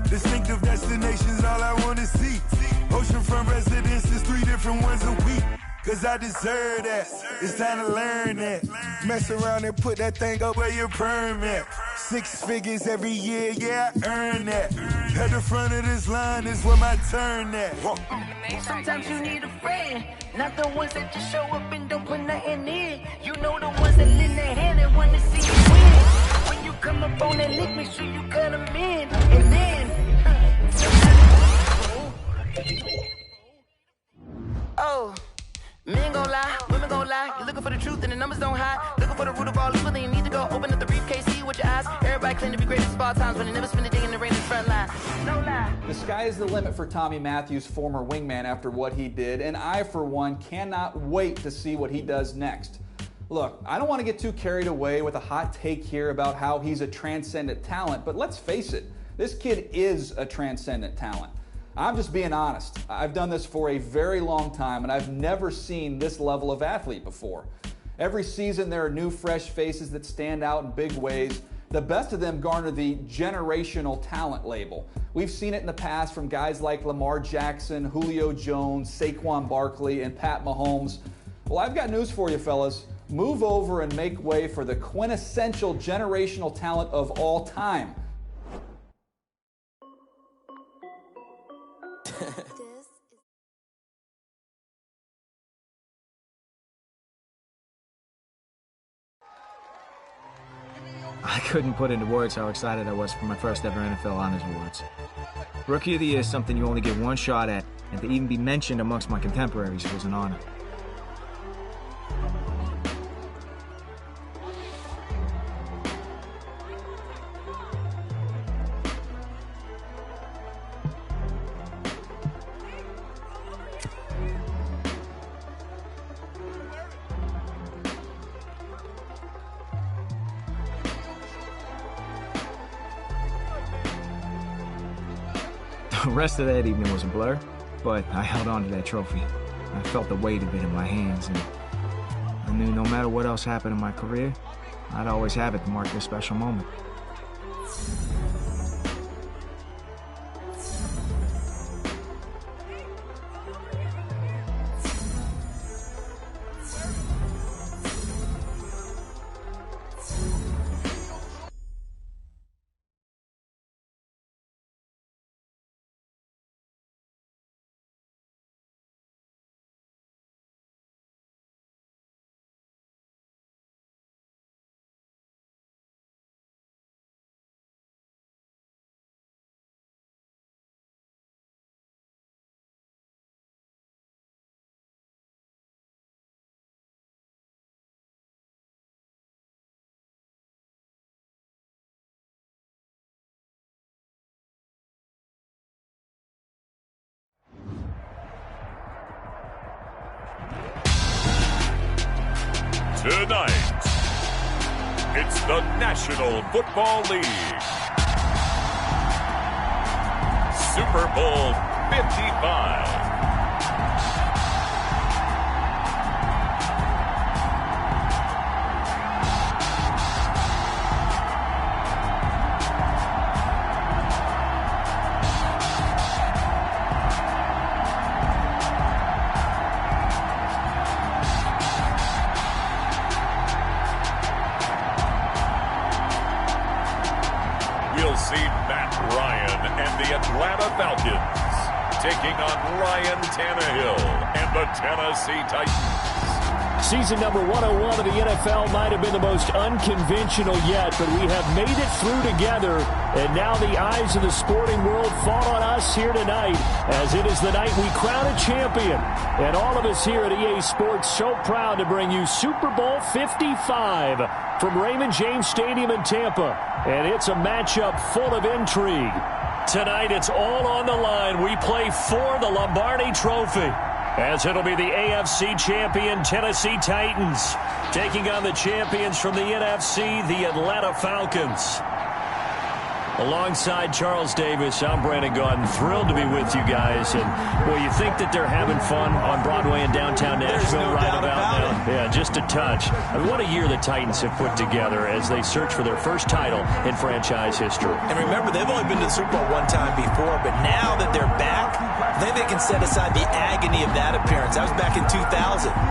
Distinctive destinations, all I wanna see. Oceanfront residences, 3 different ones a week. Cause I deserve that, it's time to learn that. Mess around and put that thing up where your permit. 6 figures every year, yeah, I earn that. At the front of this line is where my turn at. Sometimes you need a friend, not the ones that just show up and don't put nothing in. You know the ones that lend their hand and want to see you win. When you come up on that lick, make sure you cut them in. And then, oh. Men gon' lie, women gon' lie. You're looking for the truth and the numbers don't hide. Looking for the root of all evil, then you need to go open up the briefcase, see with your eyes. Everybody claim to be greatest of all times, but they never spend a day in the rain in the front line. No lie. The sky is the limit for Tommy Matthews, former wingman, after what he did, and I, for one, cannot wait to see what he does next. Look, I don't want to get too carried away with a hot take here about how he's a transcendent talent, but let's face it, this kid is a transcendent talent. I'm just being honest. I've done this for a very long time, and I've never seen this level of athlete before. Every season, there are new, fresh faces that stand out in big ways. The best of them garner the generational talent label. We've seen it in the past from guys like Lamar Jackson, Julio Jones, Saquon Barkley, and Pat Mahomes. Well, I've got news for you, fellas. Move over and make way for the quintessential generational talent of all time. I couldn't put into words how excited I was for my first ever NFL Honors Awards. Rookie of the Year is something you only get one shot at, and to even be mentioned amongst my contemporaries was an honor. The rest of that evening was a blur, but I held on to that trophy. I felt the weight of it in my hands, and I knew no matter what else happened in my career, I'd always have it to mark this special moment. Tonight, it's the National Football League. Super Bowl 55. We'll see Matt Ryan and the Atlanta Falcons taking on Ryan Tannehill and the Tennessee Titans. Season number 101 of the NFL might have been the most unconventional yet, but we have made it through together, and now the eyes of the sporting world fall on us here tonight, as it is the night we crown a champion. And all of us here at EA Sports so proud to bring you Super Bowl 55 from Raymond James Stadium in Tampa. And it's a matchup full of intrigue. Tonight, it's all on the line. We play for the Lombardi Trophy, as it'll be the AFC champion Tennessee Titans taking on the champions from the NFC, the Atlanta Falcons. Alongside Charles Davis, I'm Brandon Gaudin. Thrilled to be with you guys. And, well, you think that they're having fun on Broadway in downtown Nashville right about now? Yeah, just a touch. I mean, what a year the Titans have put together as they search for their first title in franchise history. And remember, they've only been to the Super Bowl one time before, but now that they're back, I think they can set aside the agony of that appearance. That was back in 2000.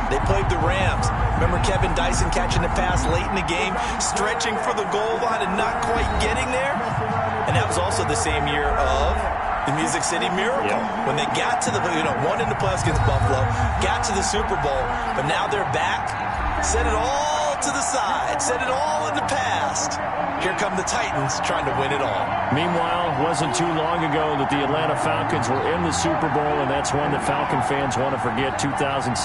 They played the Rams. Remember Kevin Dyson catching the pass late in the game, stretching for the goal line and not quite getting there? And that was also the same year of the Music City Miracle. When they got to the, won in the playoffs against Buffalo, got to the Super Bowl, but now they're back. Set it all to the side. Set it all in the past. Here come the Titans trying to win it all. Meanwhile, it wasn't too long ago that the Atlanta Falcons were in the Super Bowl, and that's one that Falcon fans want to forget, 2017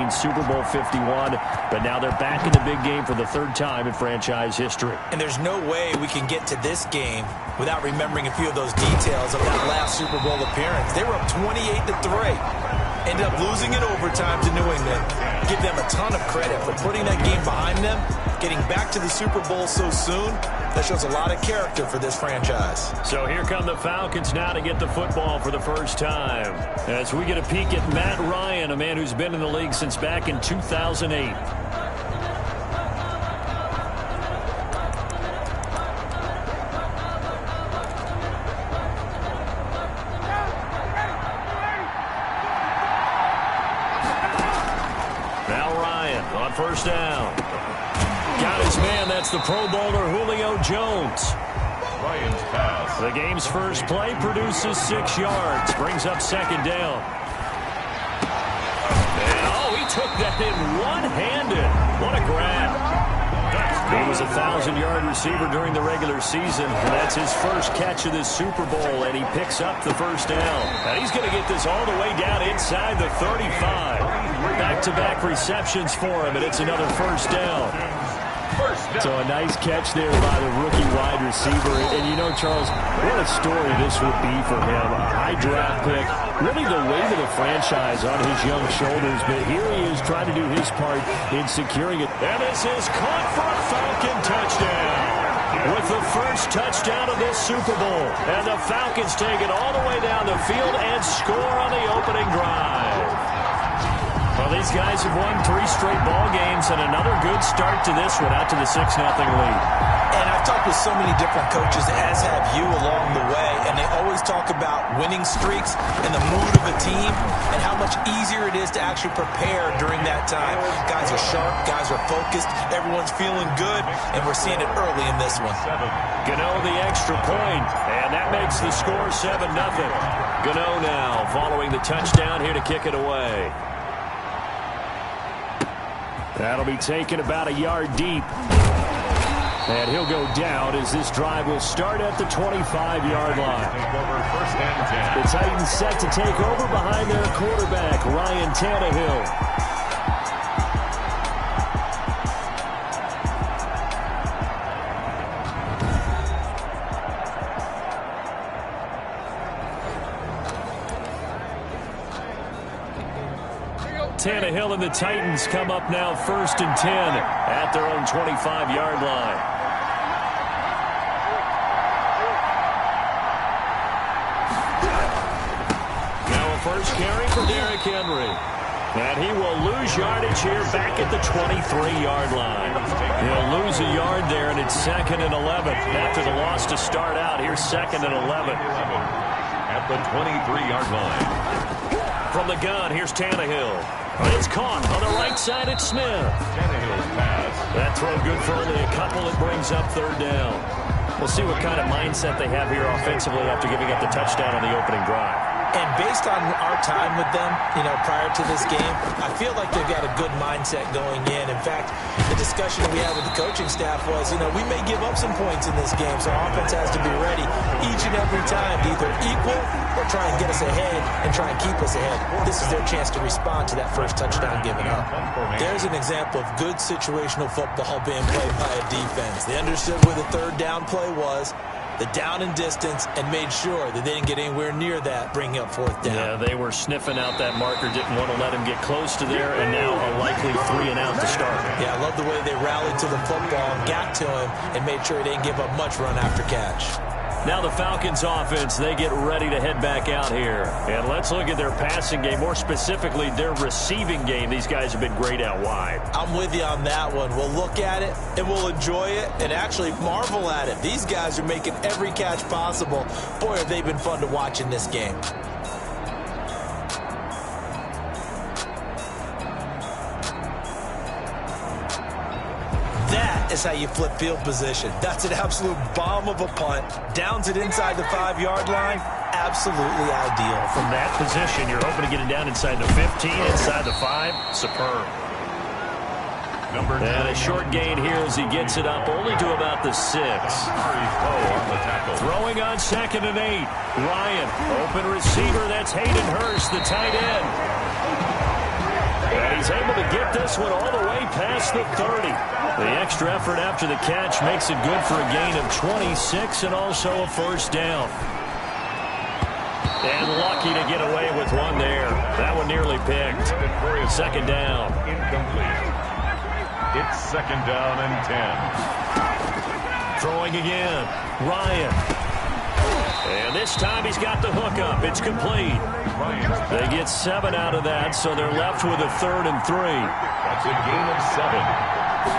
Super Bowl 51. But now they're back in the big game for the third time in franchise history. And there's no way we can get to this game without remembering a few of those details of that last Super Bowl appearance. They were up 28-3. Ended up losing in overtime to New England. Give them a ton of credit for putting that game behind them, getting back to the Super Bowl so soon. That shows a lot of character for this franchise. So here come the Falcons now to get the football for the first time, as we get a peek at Matt Ryan, a man who's been in the league since back in 2008. First down. Got his man. That's the Pro Bowler Julio Jones. Ryan's pass. The game's first play produces 6 yards. Brings up second down. And, he took that in one-handed. What a grab. He was a 1,000-yard receiver during the regular season, and that's his first catch of this Super Bowl, and he picks up the first down. And he's going to get this all the way down inside the 35. Back-to-back receptions for him, and it's another first down. So a nice catch there by the rookie wide receiver. And you know, Charles, what a story this would be for him. A high draft pick, really the weight of the franchise on his young shoulders. But here he is trying to do his part in securing it. And this is caught for a Falcon touchdown. With the first touchdown of this Super Bowl. And the Falcons take it all the way down the field and score on the opening drive. Well, these guys have won 3 straight ball games, and another good start to this one, out to the 6-0 lead. And I've talked with so many different coaches, as have you along the way, and they always talk about winning streaks and the mood of a team and how much easier it is to actually prepare during that time. Guys are sharp, guys are focused, everyone's feeling good, and we're seeing it early in this one. Gano the extra point, and that makes the score 7-0. Gano now following the touchdown here to kick it away. That'll be taken about a yard deep. And he'll go down as this drive will start at the 25-yard line. The Titans set to take over behind their quarterback, Ryan Tannehill. Tannehill and the Titans come up now 1st and 10 at their own 25-yard line. Now a first carry for Derrick Henry. And he will lose yardage here back at the 23-yard line. He'll lose a yard there, and it's 2nd and 11. After the loss to start out, here's 2nd and 11. At the 23-yard line. From the gun, here's Tannehill. It's caught on the right side. It's Smith. Tannehill's pass. That throw good for only a couple. It brings up 3rd down. We'll see what kind of mindset they have here offensively after giving up the touchdown on the opening drive. And based on our time with them, prior to this game, I feel like they've got a good mindset going in. In fact, the discussion we had with the coaching staff was, we may give up some points in this game, so our offense has to be ready each and every time to either equal or try and get us ahead and try and keep us ahead. This is their chance to respond to that first touchdown given up. There's an example of good situational football being played by a defense. They understood where the 3rd down play was, the down and distance, and made sure that they didn't get anywhere near that, bringing up 4th down. Yeah, they were sniffing out that marker, didn't want to let him get close to there, and now a likely 3 and out to start. Yeah, I love the way they rallied to the football, got to him, and made sure he didn't give up much run after catch. Now the Falcons offense, they get ready to head back out here. And let's look at their passing game, more specifically their receiving game. These guys have been great out wide. I'm with you on that one. We'll look at it, and we'll enjoy it, and actually marvel at it. These guys are making every catch possible. Boy, have they been fun to watch in this game. Is how you flip field position. That's an absolute bomb of a punt. Downs it inside the 5-yard line. Absolutely ideal. From that position, you're hoping to get it down inside the 15, inside the 5. Superb. And a short gain here as he gets it up only to about the 6. Throwing on 2nd and 8. Ryan, open receiver. That's Hayden Hurst, the tight end. And he's able to get this one all the way past the 30. The extra effort after the catch makes it good for a gain of 26 and also a 1st down. And lucky to get away with one there. That one nearly picked. 2nd down. Incomplete. It's 2nd down and 10. Throwing again. Ryan. And this time he's got the hook up. It's complete. They get 7 out of that, so they're left with a 3rd and 3. That's a gain of 7.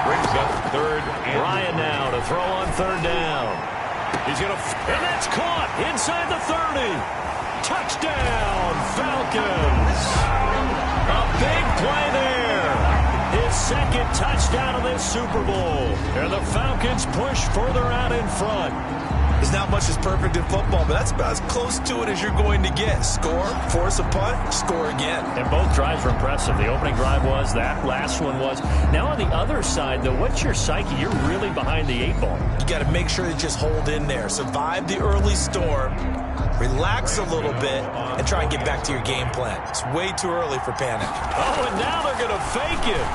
Brings up 3rd and Ryan now to throw on 3rd down. He's going to, and that's caught inside the 30. Touchdown, Falcons. A big play there. His 2nd touchdown of this Super Bowl. And the Falcons push further out in front. There's not much that's perfect in football, but that's about as close to it as you're going to get. Score, force a punt, score again. And both drives were impressive. The opening drive was, that last one was. Now on the other side, though, what's your psyche? You're really behind the 8 ball. You got to make sure you just hold in there. Survive the early storm, relax a little bit, and try and get back to your game plan. It's way too early for panic. Oh, and now they're going to fake it.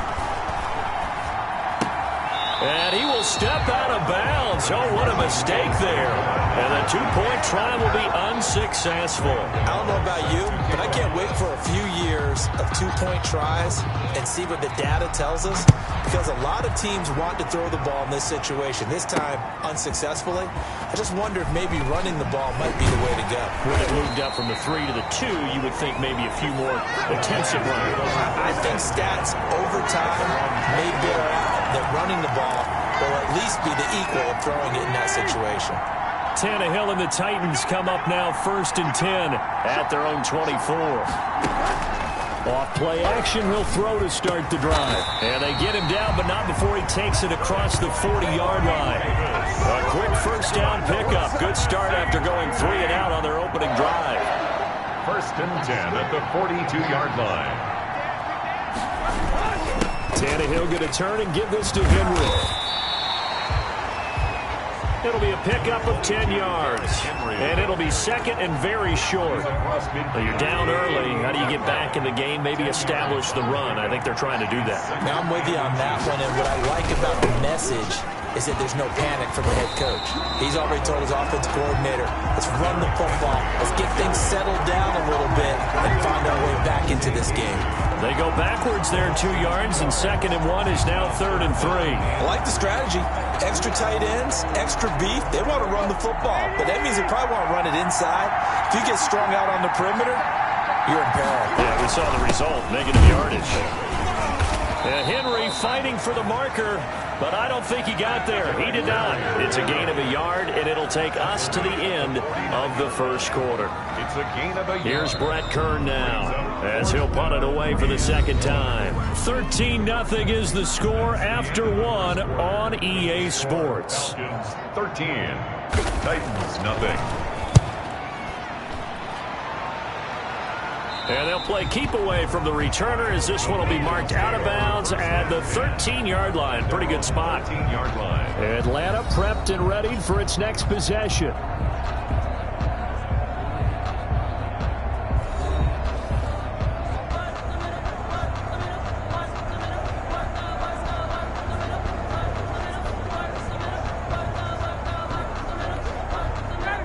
And he will step out of bounds. Oh, what a mistake there. And the 2-point try will be unsuccessful. I don't know about you, but I can't wait for a few years of 2-point tries and see what the data tells us, because a lot of teams want to throw the ball in this situation. This time, unsuccessfully. I just wonder if maybe running the ball might be the way to go. When it moved up from the 3 to the 2, you would think maybe a few more attempts at running. I think stats over time may bear out that running the ball will at least be the equal of throwing it in that situation. Tannehill and the Titans come up now 1st and 10 at their own 24. Off play action, he'll throw to start the drive. And they get him down, but not before he takes it across the 40-yard line. A quick 1st down pickup. Good start after going 3 and out on their opening drive. 1st and 10 at the 42-yard line. Tannehill going to turn and give this to Henry. It'll be a pickup of 10 yards. And it'll be 2nd and very short. So you're down early. How do you get back in the game? Maybe establish the run. I think they're trying to do that. Now I'm with you on that one. And what I like about the message is that there's no panic from the head coach. He's already told his offensive coordinator, let's run the football, let's get things settled down a little bit and find our way back into this game. They go backwards there 2 yards, and 2nd and 1 is now 3rd and 3. I like the strategy. Extra tight ends, extra beef. They want to run the football, but that means they probably want to run it inside. If you get strung out on the perimeter, you're in peril. Yeah, we saw the result, negative yardage. Henry fighting for the marker, but I don't think he got there. He did not. It's a gain of a yard, and it'll take us to the end of the first quarter. It's a gain of a yard. Here's Brett Kern now, as he'll punt it away for the 2nd time. 13-0 is the score after 1 on EA Sports. Falcons 13, Titans nothing. And they'll play keep away from the returner, as this one will be marked out of bounds at the 13-yard line. Pretty good spot. 13-yard line. Atlanta prepped and ready for its next possession.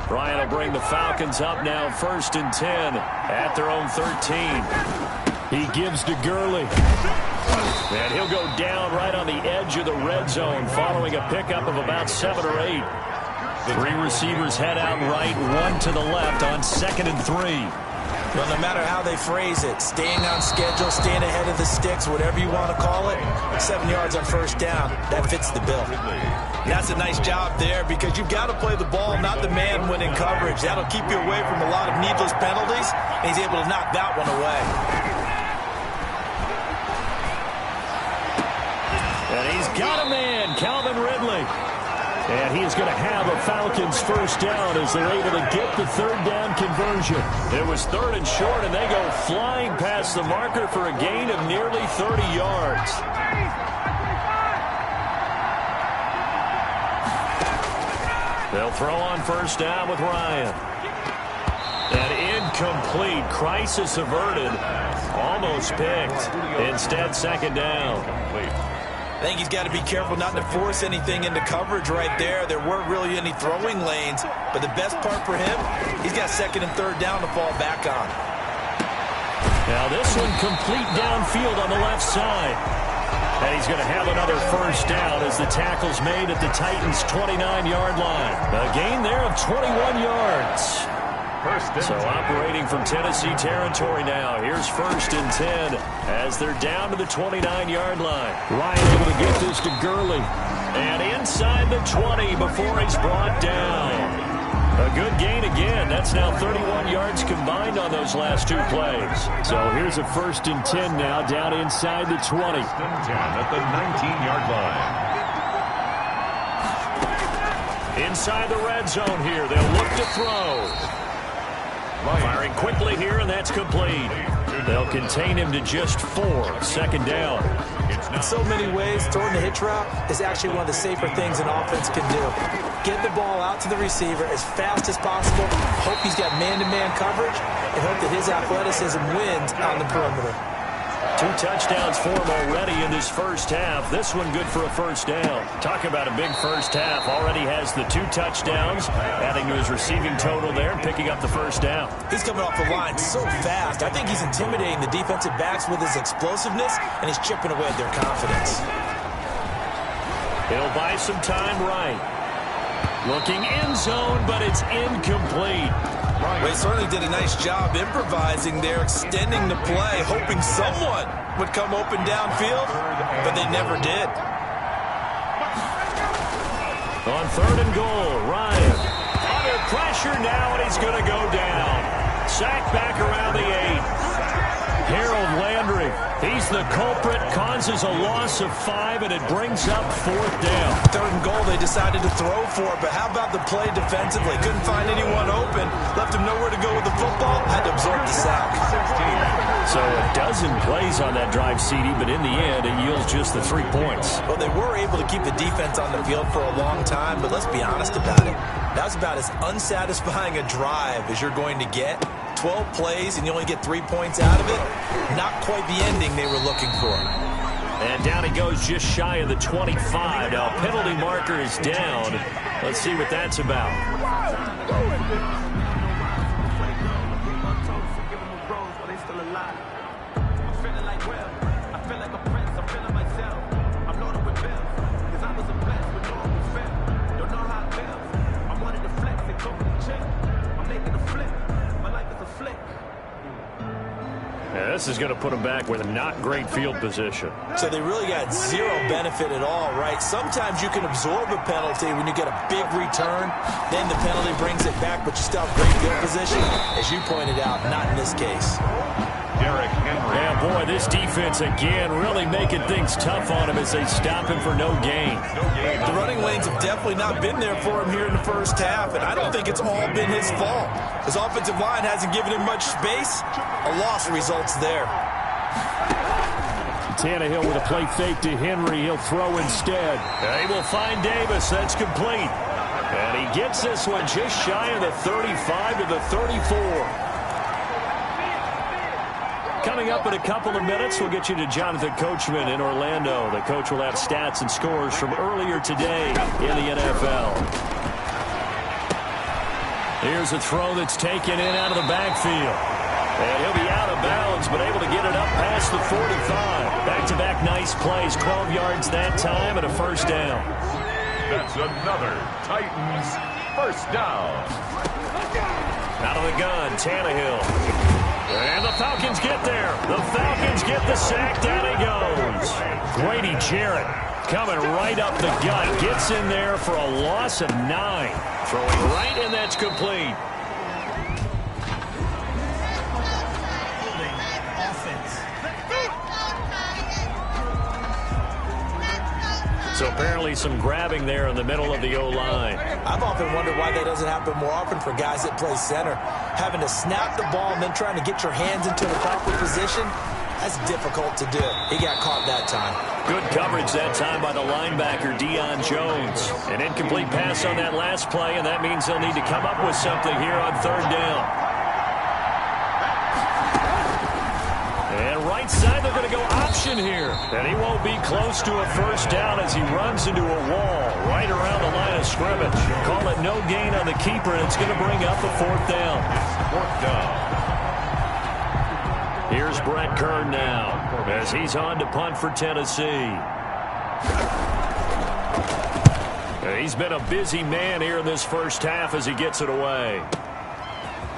Bryant will bring the Falcons up now 1st and 10 at their own 13. He gives to Gurley. And he'll go down right on the edge of the red zone following a pickup of about 7 or 8. 3 receivers head out right, 1 to the left on 2nd and 3. Well, no matter how they phrase it, staying on schedule, staying ahead of the sticks, whatever you want to call it, 7 yards on 1st down, that fits the bill. That's a nice job there because you've got to play the ball, not the man when in coverage. That'll keep you away from a lot of needless penalties, and he's able to knock that one away. And he's got a man, Calvin Ridley. And he is going to have a Falcons 1st down as they're able to get the 3rd down conversion. It was 3rd and short, and they go flying past the marker for a gain of nearly 30 yards. They'll throw on 1st down with Ryan. And incomplete. Crisis averted. Almost picked. Instead, 2nd down. I think he's got to be careful not to force anything into coverage right there. There weren't really any throwing lanes, but the best part for him, he's got 2nd and 3rd down to fall back on. Now this one complete downfield on the left side. And he's going to have another 1st down as the tackle's made at the Titans' 29-yard line. A gain there of 21 yards. So operating from Tennessee territory now. Here's 1st and 10 as they're down to the 29-yard line. Ryan able to get this to Gurley. And inside the 20 before he's brought down. A good gain again. That's now 31 yards combined on those last 2 plays. So here's a 1st and 10 now down inside the 20. 1st and 10 at the 19-yard line. Inside the red zone here. They'll look to throw. Firing quickly here, and that's complete. They'll contain him to just 4. 2nd down. In so many ways, throwing the hitch route is actually one of the safer things an offense can do. Get the ball out to the receiver as fast as possible, hope he's got man-to-man coverage, and hope that his athleticism wins on the perimeter. 2 touchdowns for him already in this 1st half. This one good for a 1st down. Talk about a big 1st half. Already has the 2 touchdowns, adding to his receiving total there, picking up the 1st down. He's coming off the line so fast. I think he's intimidating the defensive backs with his explosiveness, and he's chipping away at their confidence. He'll buy some time right. Looking end zone, but it's incomplete. Well, he certainly did a nice job improvising there, extending the play, hoping someone would come open downfield, but they never did. On 3rd and goal, Ryan under pressure now, and he's going to go down. Sacked back around the 8. Harold Landry, he's the culprit, causes a loss of 5, and it brings up 4th down. 3rd and goal, they decided to throw for it, but how about the play defensively? Couldn't find anyone open, left him nowhere to go with the football, had to absorb the sack. So a dozen plays on that drive, CD, but in the end, it yields just the 3 points. Well, they were able to keep the defense on the field for a long time, but let's be honest about it. That was about as unsatisfying a drive as you're going to get. 12 plays and you only get 3 points out of it. Not quite the ending they were looking for. And down he goes just shy of the 25. Now, penalty marker is down. Let's see what that's about. This is going to put them back with a not great field position. So they really got zero benefit at all, right? Sometimes you can absorb a penalty when you get a big return. Then the penalty brings it back, but you still have great field position. As you pointed out, not in this case. Yeah, boy, this defense again really making things tough on him as they stop him for no gain. The running lanes have definitely not been there for him here in the first half, and I don't think it's all been his fault. His offensive line hasn't given him much space. A loss results there. Tannehill with a play fake to Henry. He'll throw instead. They will find Davis. That's complete. And he gets this one just shy of the 35 to the 34. Coming up in a couple of minutes, we'll get you to Jonathan Coachman in Orlando. The coach will have stats and scores from earlier today in the NFL. Here's a throw that's taken in out of the backfield. And he'll be out of bounds, but able to get it up past the 45. Back-to-back nice plays, 12 yards that time and a first down. That's another Titans first down. Out of the gun, Tannehill. And the Falcons get there. The Falcons get the sack. Down he goes. Grady Jarrett coming right up the gut. Gets in there for a loss of 9. Throwing right, and that's complete. So apparently some grabbing there in the middle of the O-line. I've often wondered why that doesn't happen more often for guys that play center. Having to snap the ball and then trying to get your hands into the proper position, that's difficult to do. He got caught that time. Good coverage that time by the linebacker, Deion Jones. An incomplete pass on that last play, and that means they'll need to come up with something here on third down. And right side, they're going to go option here. And he won't be close to a first down as he runs into a wall right around the line of scrimmage. Call it no gain on the keeper, and it's going to bring up a fourth down. Fourth down. Here's Brett Kern now as he's on to punt for Tennessee. He's been a busy man here in this first half as he gets it away.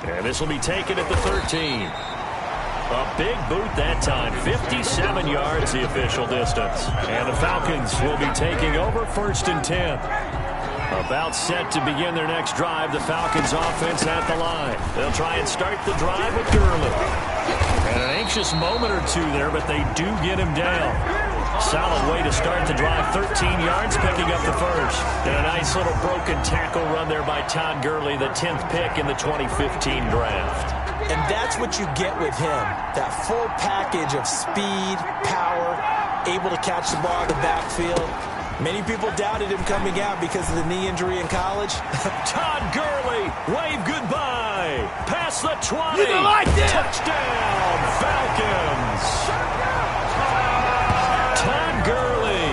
And this will be taken at the 13. A big boot that time, 57 yards the official distance. And the Falcons will be taking over first and 10. About set to begin their next drive, the Falcons offense at the line. They'll try and start the drive with Gurley. And an anxious moment or two there, but they do get him down. Solid way to start the drive, 13 yards, picking up the first. And a nice little broken tackle run there by Todd Gurley, the 10th pick in the 2015 draft. And that's what you get with him, that full package of speed, power, able to catch the ball in the backfield. Many people doubted him coming out because of the knee injury in college. Todd Gurley, wave goodbye. Past the 20. You like it. Touchdown, Falcons. Todd Gurley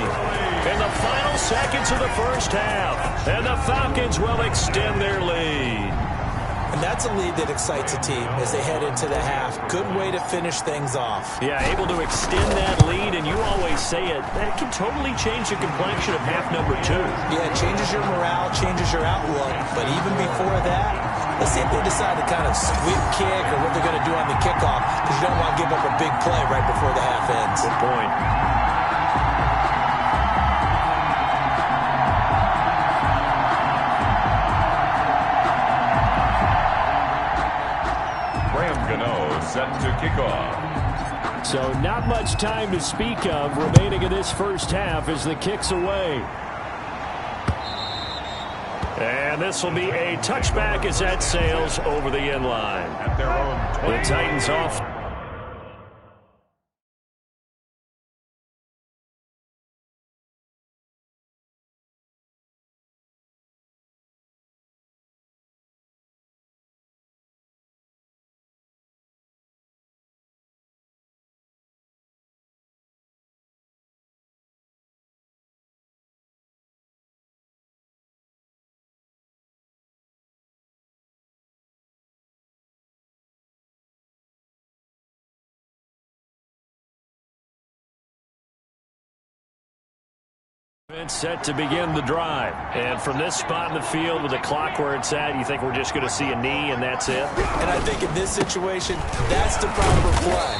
in the final seconds of the first half. And the Falcons will extend their lead. And that's a lead that excites a team as they head into the half. Good way to finish things off. Yeah, able to extend that lead, and you always say it, that can totally change the complexion of half number 2. Yeah, it changes your morale, changes your outlook. But even before that, let's see if they decide to kind of squib kick or what they're going to do on the kickoff, because you don't want to give up a big play right before the half ends. Good point. Set to kick off. So not much time to speak of remaining in this first half as the kick's away. And this will be a touchback as that sails over the end line. At their own 20. The Titans off. Set to begin the drive. And from this spot in the field with the clock where it's at, you think we're just going to see a knee and that's it? And I think in this situation, that's the proper play.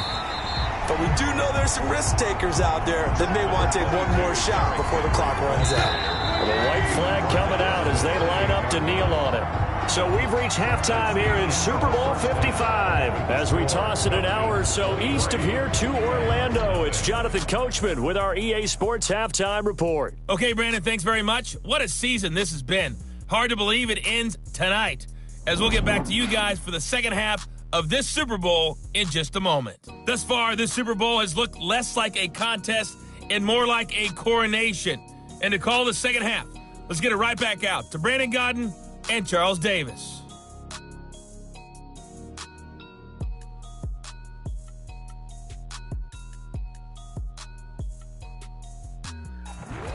But we do know there's some risk takers out there that may want to take one more shot before the clock runs out. Well, the white flag coming out as they line up to kneel on it. So we've reached halftime here in Super Bowl 55. As we toss it an hour or so east of here to Orlando, it's Jonathan Coachman with our EA Sports Halftime Report. Okay, Brandon, thanks very much. What a season this has been. Hard to believe it ends tonight, as we'll get back to you guys for the second half of this Super Bowl in just a moment. Thus far, this Super Bowl has looked less like a contest and more like a coronation. And to call the second half, let's get it right back out to Brandon Godden and Charles Davis.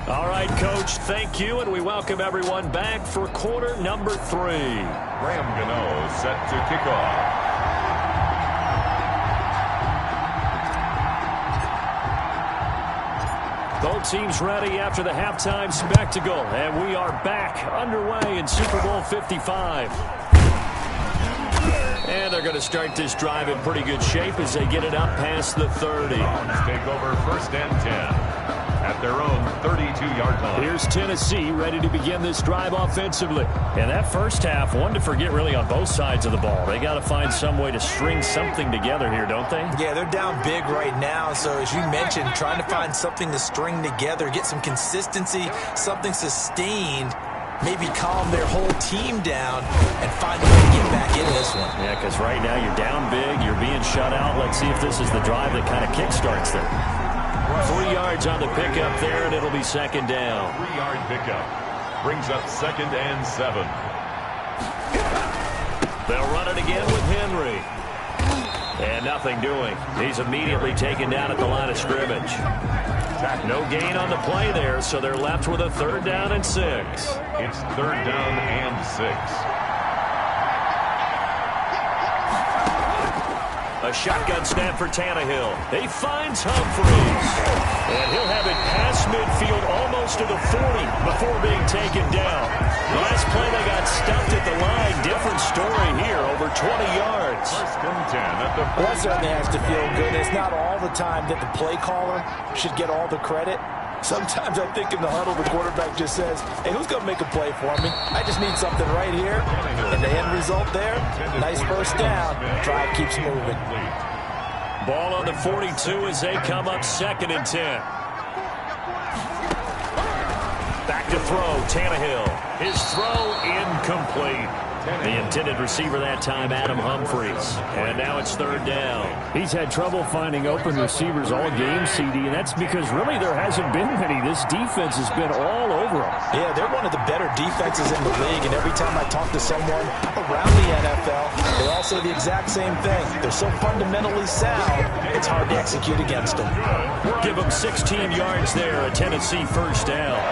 All right, Coach, thank you, and we welcome everyone back for quarter number 3. Graham Gano set to kick off. Both teams ready after the halftime spectacle, and we are back underway in Super Bowl 55. And they're going to start this drive in pretty good shape as they get it up past the 30. Falcons take over 1st and 10 at their own 32-yard line. Here's Tennessee ready to begin this drive offensively. And that first half, one to forget really on both sides of the ball. They got to find some way to string something together here, don't they? Yeah, they're down big right now. So as you mentioned, trying to find something to string together, get some consistency, something sustained, maybe calm their whole team down and find a way to get back in this one. Yeah, because right now you're down big, you're being shut out. Let's see if this is the drive that kind of kickstarts them. 3 yards on the pickup there, and it'll be second down. 3-yard pickup brings up 2nd and 7. They'll run it again with Henry. And nothing doing. He's immediately taken down at the line of scrimmage. No gain on the play there, so they're left with a 3rd down and 6. It's 3rd down and 6. A shotgun snap for Tannehill. He finds Humphries. And he'll have it past midfield almost to the 40 before being taken down. Last play they got stuffed at the line. Different story here, over 20 yards. 1st and 10 at the 40. Well, that certainly has to feel good. It's not all the time that the play caller should get all the credit. Sometimes I think in the huddle, the quarterback just says, hey, who's going to make a play for me? I just need something right here. And the end result there, nice first down. Drive keeps moving. Ball on the 42 as they come up 2nd and 10. Back to throw, Tannehill. His throw incomplete. The intended receiver that time, Adam Humphries. And now it's 3rd down. He's had trouble finding open receivers all game, CD, and that's because really there hasn't been many. This defense has been all over them. Yeah, they're one of the better defenses in the league, and every time I talk to someone around the NFL, they all say the exact same thing. They're so fundamentally sound, it's hard to execute against them. Give them 16 yards there, a Tennessee 1st down.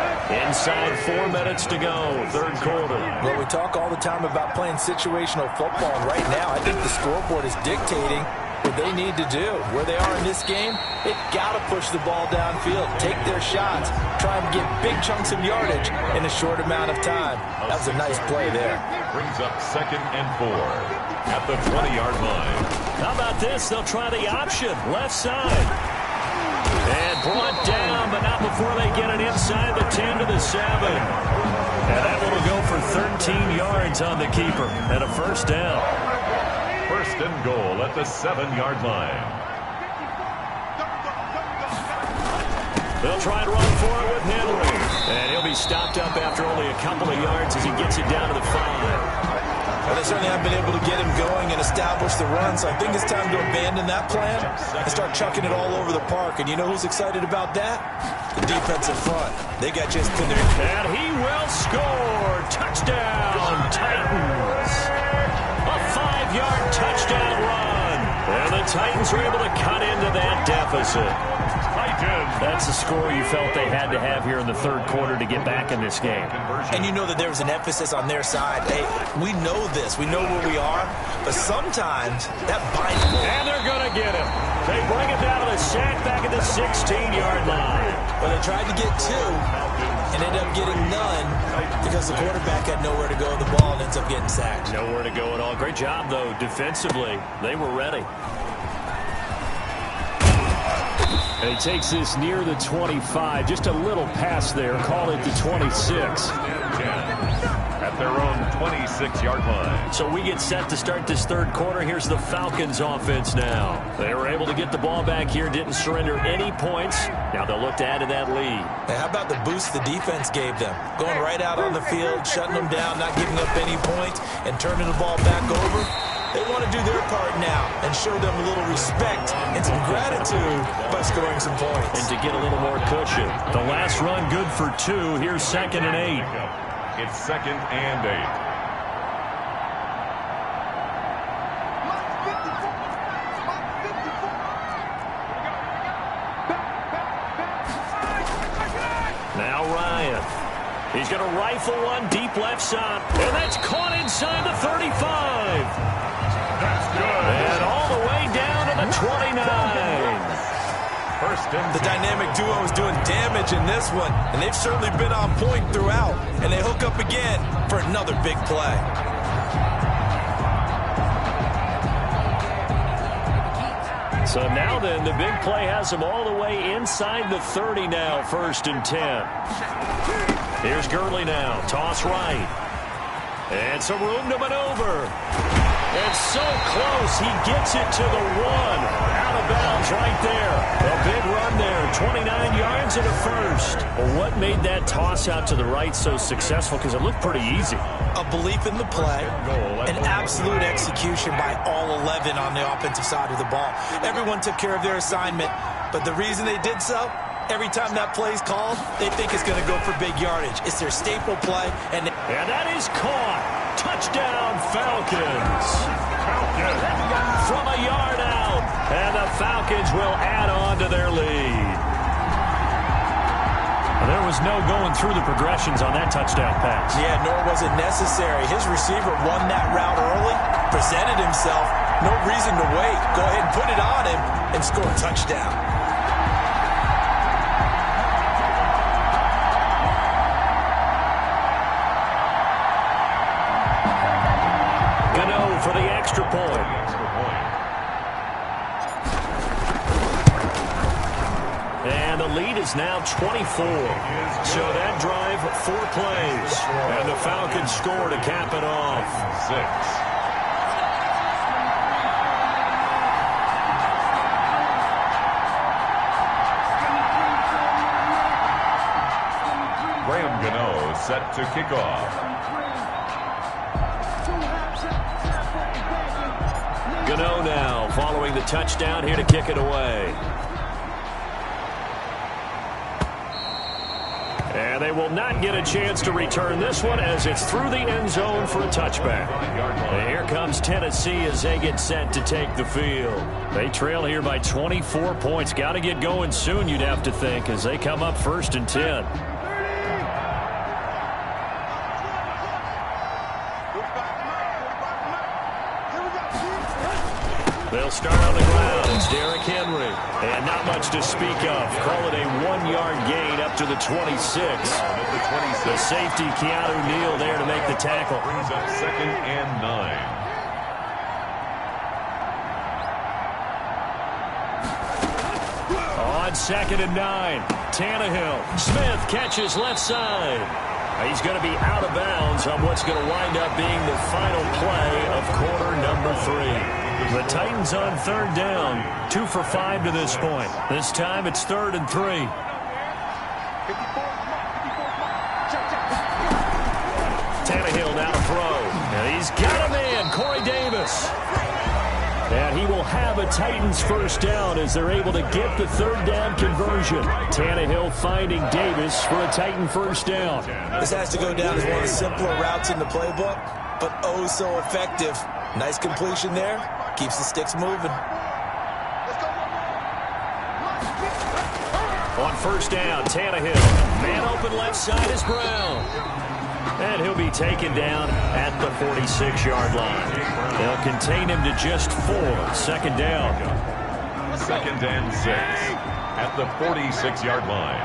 Inside 4 minutes to go, 3rd quarter. Well, we talk all the time about playing situational football, and right now I think the scoreboard is dictating what they need to do. Where they are in this game, they've got to push the ball downfield, take their shots, try and get big chunks of yardage in a short amount of time. That was a nice play there. Brings up 2nd and 4 at the 20-yard line. How about this? They'll try the option, left side. And brought down, but not before they get it inside the 10 to the 7. And that one will go for 13 yards on the keeper and a 1st down. 1st and goal at the 7-yard line. They'll try and run for it with Henry. And he'll be stopped up after only a couple of yards as he gets it down to the 5. Well, they certainly haven't been able to get him going and establish the run, so I think it's time to abandon that plan and start chucking it all over the park. And you know who's excited about that? The defensive front. They got just pinned there. And he will score. Touchdown, Titans. A 5-yard touchdown run. And the Titans were able to cut into that deficit. That's the score you felt they had to have here in the 3rd quarter to get back in this game. And you know that there was an emphasis on their side. Hey, we know this. We know where we are. But sometimes that binds. And they're going to get him. They bring it down to the sack back at the 16-yard line. Well, they tried to get 2. and ended up getting none because the quarterback had nowhere to go with the ball and ends up getting sacked. Nowhere to go at all. Great job, though, defensively. They were ready. And he takes this near the 25. Just a little pass there. Call it the 26. At their own 26-yard line. So we get set to start this third quarter. Here's the Falcons offense now. They were able to get the ball back here, didn't surrender any points. Now they'll look to add to that lead. Hey, how about the boost the defense gave them? Going right out on the field, shutting them down, not giving up any points, and turning the ball back over. They want to do their part now and show them a little respect and some gratitude by scoring some points. And to get a little more cushion. The last run good for 2. Here's 2nd and 8. It's 2nd and 8. Now Ryan. He's going to rifle one deep left side. And that's caught inside the 35. That's good. And all the way down to the 29. The dynamic duo is doing damage in this one, and they've certainly been on point throughout. And they hook up again for another big play. So now then, the big play has them all the way inside the 30 now, 1st and 10. Here's Gurley now, toss right. And some room to maneuver. And so close, he gets it to the 1. Out of bounds right there. A big run there, 29 yards and a first. Well, what made that toss out to the right so successful? Because it looked pretty easy. A belief in the play, an absolute execution by all 11 on the offensive side of the ball. Everyone took care of their assignment, but the reason they did so, every time that play's called, they think it's going to go for big yardage. It's their staple play. And that is caught. Touchdown, Falcons. From a yard out. And the Falcons will add on to their lead. There was no going through the progressions on that touchdown pass. Yeah, nor was it necessary. His receiver won that route early, presented himself. No reason to wait. Go ahead and put it on him and score a touchdown. For the extra point. And the lead is now 24. So that drive, 4 plays. And the Falcons score to cap it off. 6. Graham Gano set to kick off. Gano now following the touchdown here to kick it away. And they will not get a chance to return this one as it's through the end zone for a touchback. And here comes Tennessee as they get set to take the field. They trail here by 24 points. Got to get going soon, you'd have to think, as they come up 1st and 10. They'll start on the ground. It's Derrick Henry. And not much to speak of. Call it a 1-yard gain up to the 26. The safety, Keanu Neal, there to make the tackle. Brings up 2nd and 9. On 2nd and 9. Tannehill. Smith catches left side. He's going to be out of bounds on what's going to wind up being the final play of quarter number 3. The Titans on 3rd down. 2 for 5 to this point. This time it's 3rd and 3. Tannehill now to throw. And he's got a man, Corey Davis. And he will have a Titans first down as they're able to get the 3rd down conversion. Tannehill finding Davis for a Titan first down. This has to go down as one of the simpler routes in the playbook, but oh so effective. Nice completion there. Keeps the sticks moving. On 1st down, Tannehill. Man open left side is Brown. And he'll be taken down at the 46-yard line. They'll contain him to just 4. 2nd down. 2nd and 6 at the 46-yard line.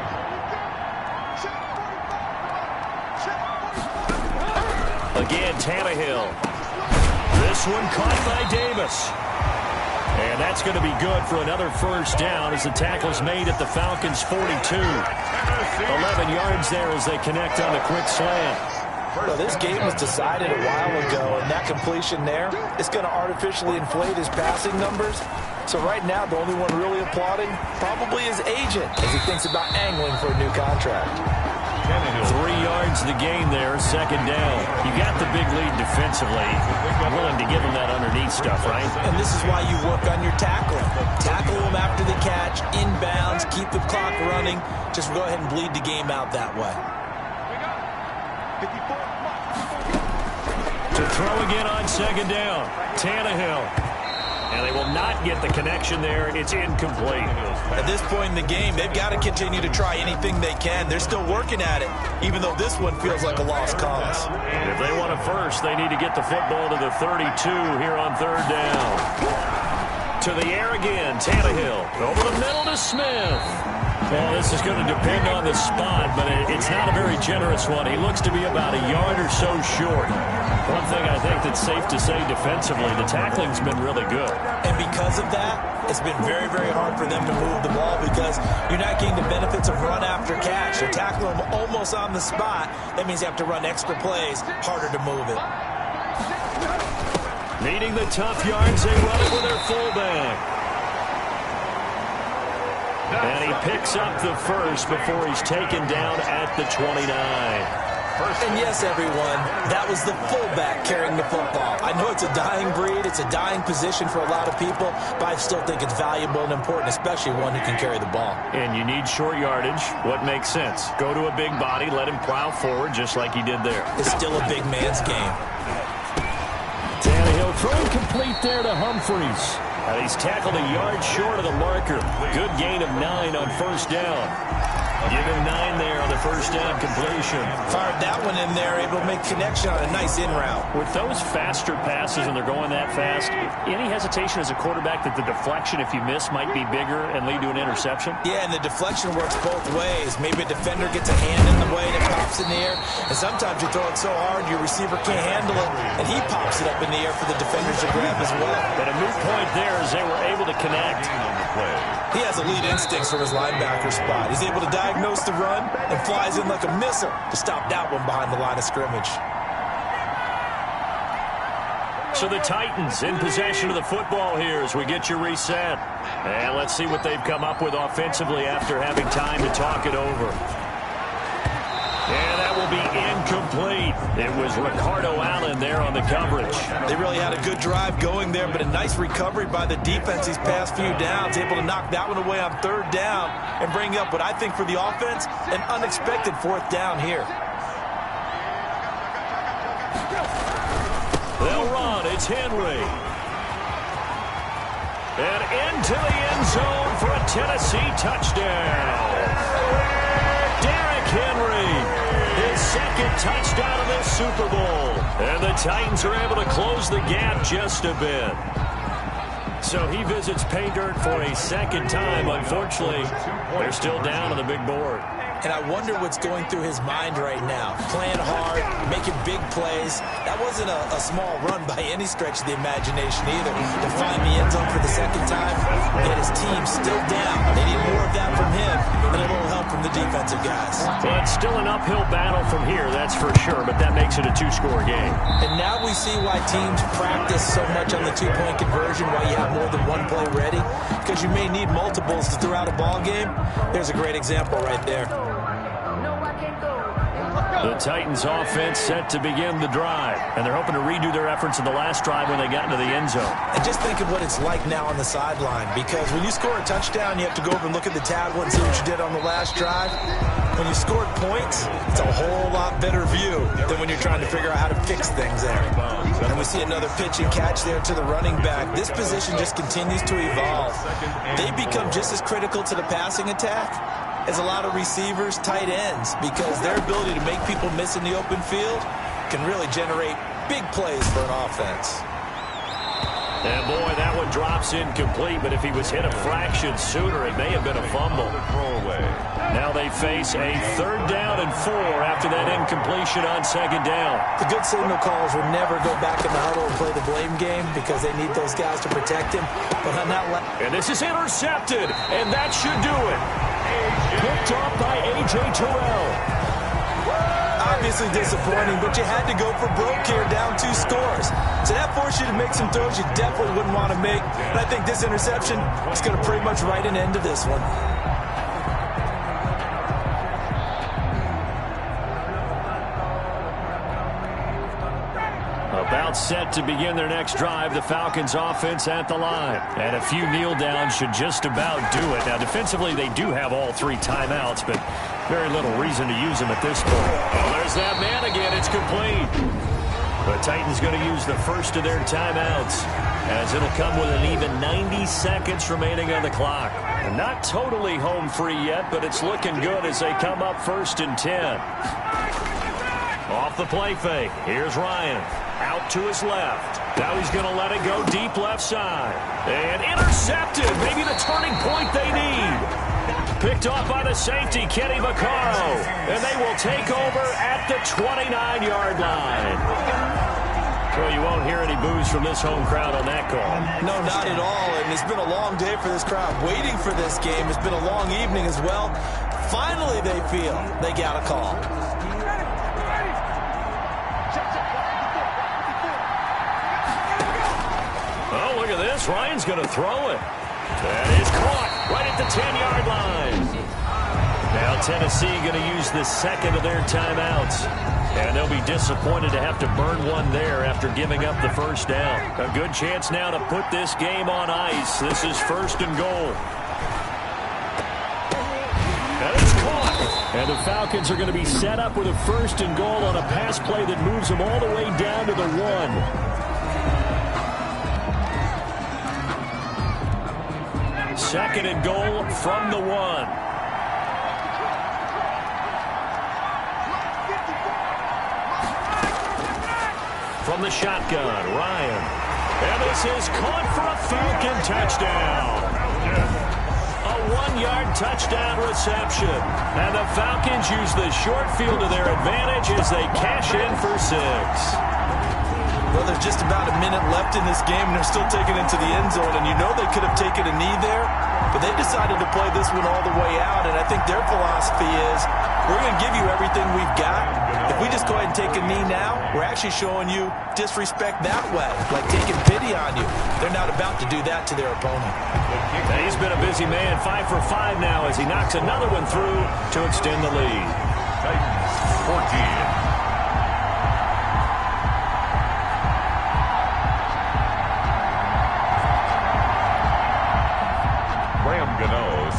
Again, Tannehill. This one caught by Davis. And that's going to be good for another first down as the tackle's made at the Falcons' 42. 11 yards there as they connect on the quick slant. Well, this game was decided a while ago, and that completion there is going to artificially inflate his passing numbers. So right now, the only one really applauding probably his agent as he thinks about angling for a new contract. 3 yards the gain there, second down. You got the big lead defensively. I'm willing to give him that underneath stuff, right? And this is why you work on your tackling. Tackle them after the catch, inbounds, keep the clock running. Just go ahead and bleed the game out that way. To throw again on second down, Tannehill. And they will not get the connection there. It's incomplete. At this point in the game, they've got to continue to try anything they can. They're still working at it, even though this one feels like a lost cause. If they want it first, they need to get the football to the 32 here on third down. To the air again, Tannehill. Over the middle to Smith. Well, this is going to depend on the spot, but it's not a very generous one. He looks to be about a yard or so short. One thing I think that's safe to say defensively, the tackling's been really good. And because of that, it's been very, very hard for them to move the ball because you're not getting the benefits of run after catch. You're tackling them almost on the spot. That means you have to run extra plays, harder to move it. Needing the tough yards, they run it with their fullback. And he picks up the first before he's taken down at the 29. And yes, everyone, that was the fullback carrying the football. I know it's a dying breed, it's a dying position for a lot of people, but I still think it's valuable and important, especially one who can carry the ball. And you need short yardage. What makes sense? Go to a big body, let him plow forward just like he did there. It's still a big man's game. Tannehill throwing complete there to Humphries. He's tackled a yard short of the marker. Good gain of 9 on first down. Give him 9 there on the first down completion. Fired that one in there, able to make connection on a nice in route. With those faster passes and they're going that fast, any hesitation as a quarterback that the deflection, if you miss, might be bigger and lead to an interception? Yeah, and the deflection works both ways. Maybe a defender gets a hand in the way and it pops in the air. And sometimes you throw it so hard your receiver can't handle it, and he pops it up in the air for the defenders to grab as well. But a moot point there as they were able to connect. He has elite instincts from his linebacker spot. He's able to diagnose the run and flies in like a missile to stop that one behind the line of scrimmage. So the Titans in possession of the football here as we get you reset. And let's see what they've come up with offensively after having time to talk it over. And that will be incomplete. It was Ricardo Allen there on the coverage. They really had a good drive going there, but a nice recovery by the defense these past few downs, able to knock that one away on third down and bring up what I think for the offense, an unexpected fourth down here. They'll run. It's Henry. And into the end zone for a Tennessee touchdown. Derrick Henry. His second touchdown of this Super Bowl. And the Titans are able to close the gap just a bit. So he visits pay dirt for a second time. Unfortunately, they're still down on the big board. And I wonder what's going through his mind right now. Playing hard, making big plays. That wasn't a small run by any stretch of the imagination either. To find the end zone for the second time, yet his team still down. They need more of that from him and a little help from the defensive guys. Well, it's still an uphill battle from here, that's for sure, but that makes it a two-score game. And now we see why teams practice so much on the two-point conversion, why you have more than one play ready, because you may need multiples to throw out a ball game. There's a great example right there. The Titans offense set to begin the drive, and they're hoping to redo their efforts in the last drive when they got into the end zone. And just think of what it's like now on the sideline, because when you score a touchdown, you have to go over and look at the tablet and see what you did on the last drive. When you scored points, it's a whole lot better view than when you're trying to figure out how to fix things there. And we see another pitch and catch there to the running back. This position just continues to evolve. They become just as critical to the passing attack as a lot of receivers, tight ends, because their ability to make people miss in the open field can really generate big plays for an offense. And boy, that one drops incomplete, but if he was hit a fraction sooner, it may have been a fumble. Now they they face a 3rd down and 4 after that incompletion on 2nd down. The good signal callers will never go back in the huddle and play the blame game because they need those guys to protect him. But on that and this is intercepted, and that should do it. Picked off by A.J. Terrell. Obviously disappointing, but you had to go for broke here, down 2 scores. So that forced you to make some throws you definitely wouldn't want to make. And I think this interception is going to pretty much write an end to this one. About set to begin their next drive, the Falcons offense at the line. And a few kneel downs should just about do it. Now, defensively, they do have all 3 timeouts, but very little reason to use them at this point. Oh, there's that man again. It's complete. The Titans going to use the first of their timeouts, as it'll come with an even 90 seconds remaining on the clock. And not totally home free yet, but it's looking good as they come up 1st and 10. Off the play fake. Here's Ryan. Out to his left. Now he's going to let it go deep left side. And intercepted. Maybe the turning point they need. Picked off by the safety, Kenny Vaccaro. And they will take over at the 29-yard line. Well, you won't hear any boos from this home crowd on that call. No, not at all. And it's been a long day for this crowd waiting for this game. It's been a long evening as well. Finally, they feel they got a call. Oh, look at this. Ryan's going to throw it. That is caught right at the 10-yard line. Now Tennessee going to use the second of their timeouts. And they'll be disappointed to have to burn one there after giving up the first down. A good chance now to put this game on ice. This is 1st and goal. That is caught. And the Falcons are going to be set up with a 1st and goal on a pass play that moves them all the way down to the 1. 2nd and goal from the 1. From the shotgun, Ryan. And this is caught for a Falcon touchdown. A 1-yard touchdown reception. And the Falcons use the short field to their advantage as they cash in for 6. Well, there's just about a minute left in this game, and they're still taking it to the end zone. And you know they could have taken a knee there, but they decided to play this one all the way out. And I think their philosophy is, we're going to give you everything we've got. If we just go ahead and take a knee now, we're actually showing you disrespect that way, like taking pity on you. They're not about to do that to their opponent. And he's been a busy man, 5 for 5 now as he knocks another one through to extend the lead. Titans 14.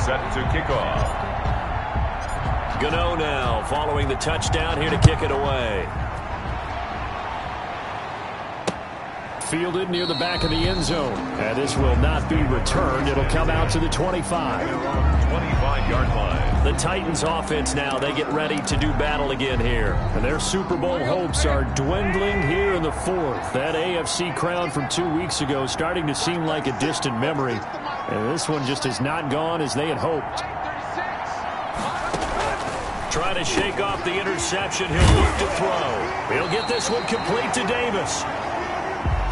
Set to kick off. Gano now following the touchdown here to kick it away. Fielded near the back of the end zone. And this will not be returned. It'll come out to the 25. 25-yard line. The Titans offense now, they get ready to do battle again here. And their Super Bowl hopes are dwindling here in the 4th. That AFC crown from 2 weeks ago starting to seem like a distant memory. And this one just has not gone as they had hoped. Trying to shake off the interception. He'll look to throw. He'll get this one complete to Davis.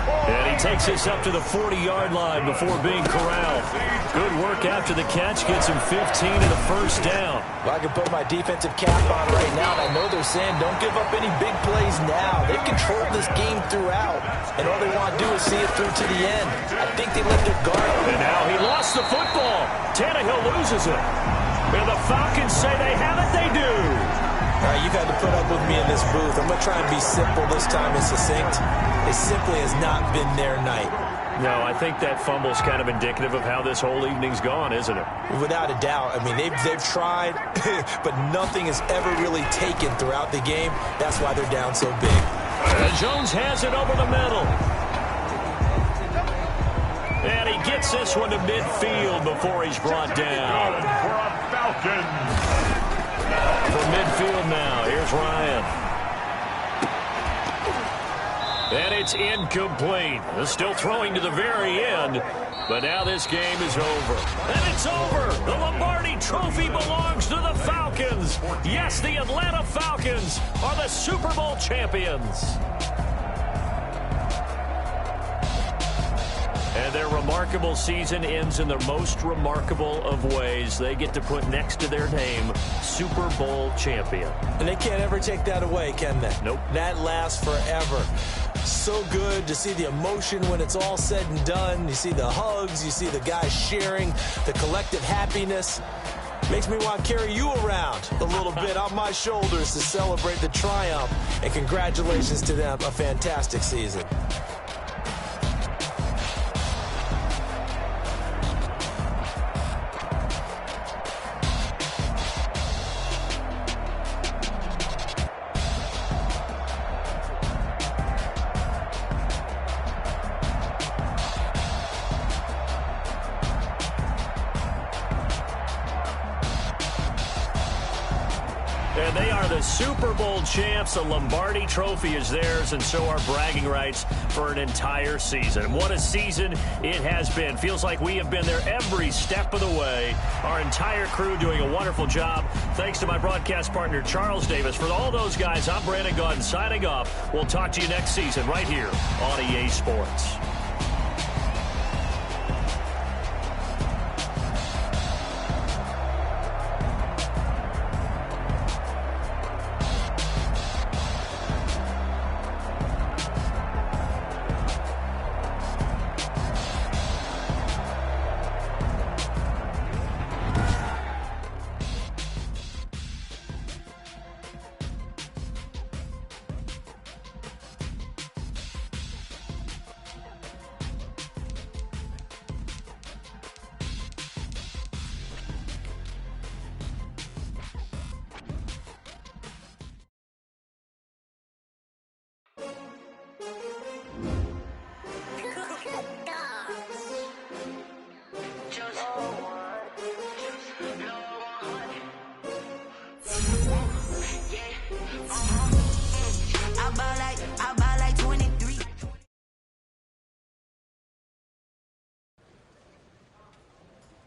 And he takes this up to the 40-yard line before being corralled. Good work after the catch. Gets him 15 and a first down. Well, I can put my defensive cap on right now, and I know they're saying don't give up any big plays now. They've controlled this game throughout, and all they want to do is see it through to the end. I think they let their guard. And now he lost the football. Tannehill loses it. And the Falcons say they have it. They do. All right, you've had to put up with me in this booth. I'm going to try and be simple this time and succinct. It simply has not been their night. No, I think that fumble's kind of indicative of how this whole evening's gone, isn't it? Without a doubt. I mean, they've tried, but nothing has ever really taken throughout the game. That's why they're down so big. And Jones has it over the middle. And he gets this one to midfield before he's brought down. For a Falcons. From midfield now, here's Ryan. And it's incomplete. They're still throwing to the very end, but now this game is over. And it's over. The Lombardi Trophy belongs to the Falcons. Yes, the Atlanta Falcons are the Super Bowl champions. And their remarkable season ends in the most remarkable of ways. They get to put next to their name, Super Bowl champion. And they can't ever take that away, can they? Nope. That lasts forever. So good to see the emotion when it's all said and done. You see the hugs, you see the guys sharing, the collective happiness. Makes me want to carry you around a little bit on my shoulders to celebrate the triumph. And congratulations to them, a fantastic season. And they are the Super Bowl champs. The Lombardi Trophy is theirs, and so are bragging rights for an entire season. What a season it has been. Feels like we have been there every step of the way. Our entire crew doing a wonderful job. Thanks to my broadcast partner, Charles Davis. For all those guys, I'm Brandon Gaudin signing off. We'll talk to you next season right here on EA Sports.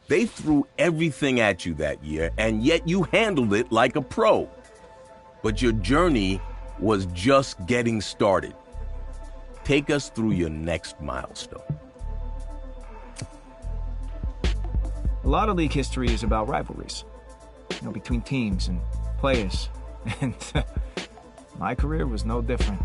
They threw everything at you that year, and yet you handled it like a pro. But your journey was just getting started. Take us through your next milestone. A lot of league history is about rivalries, between teams and players. And my career was no different.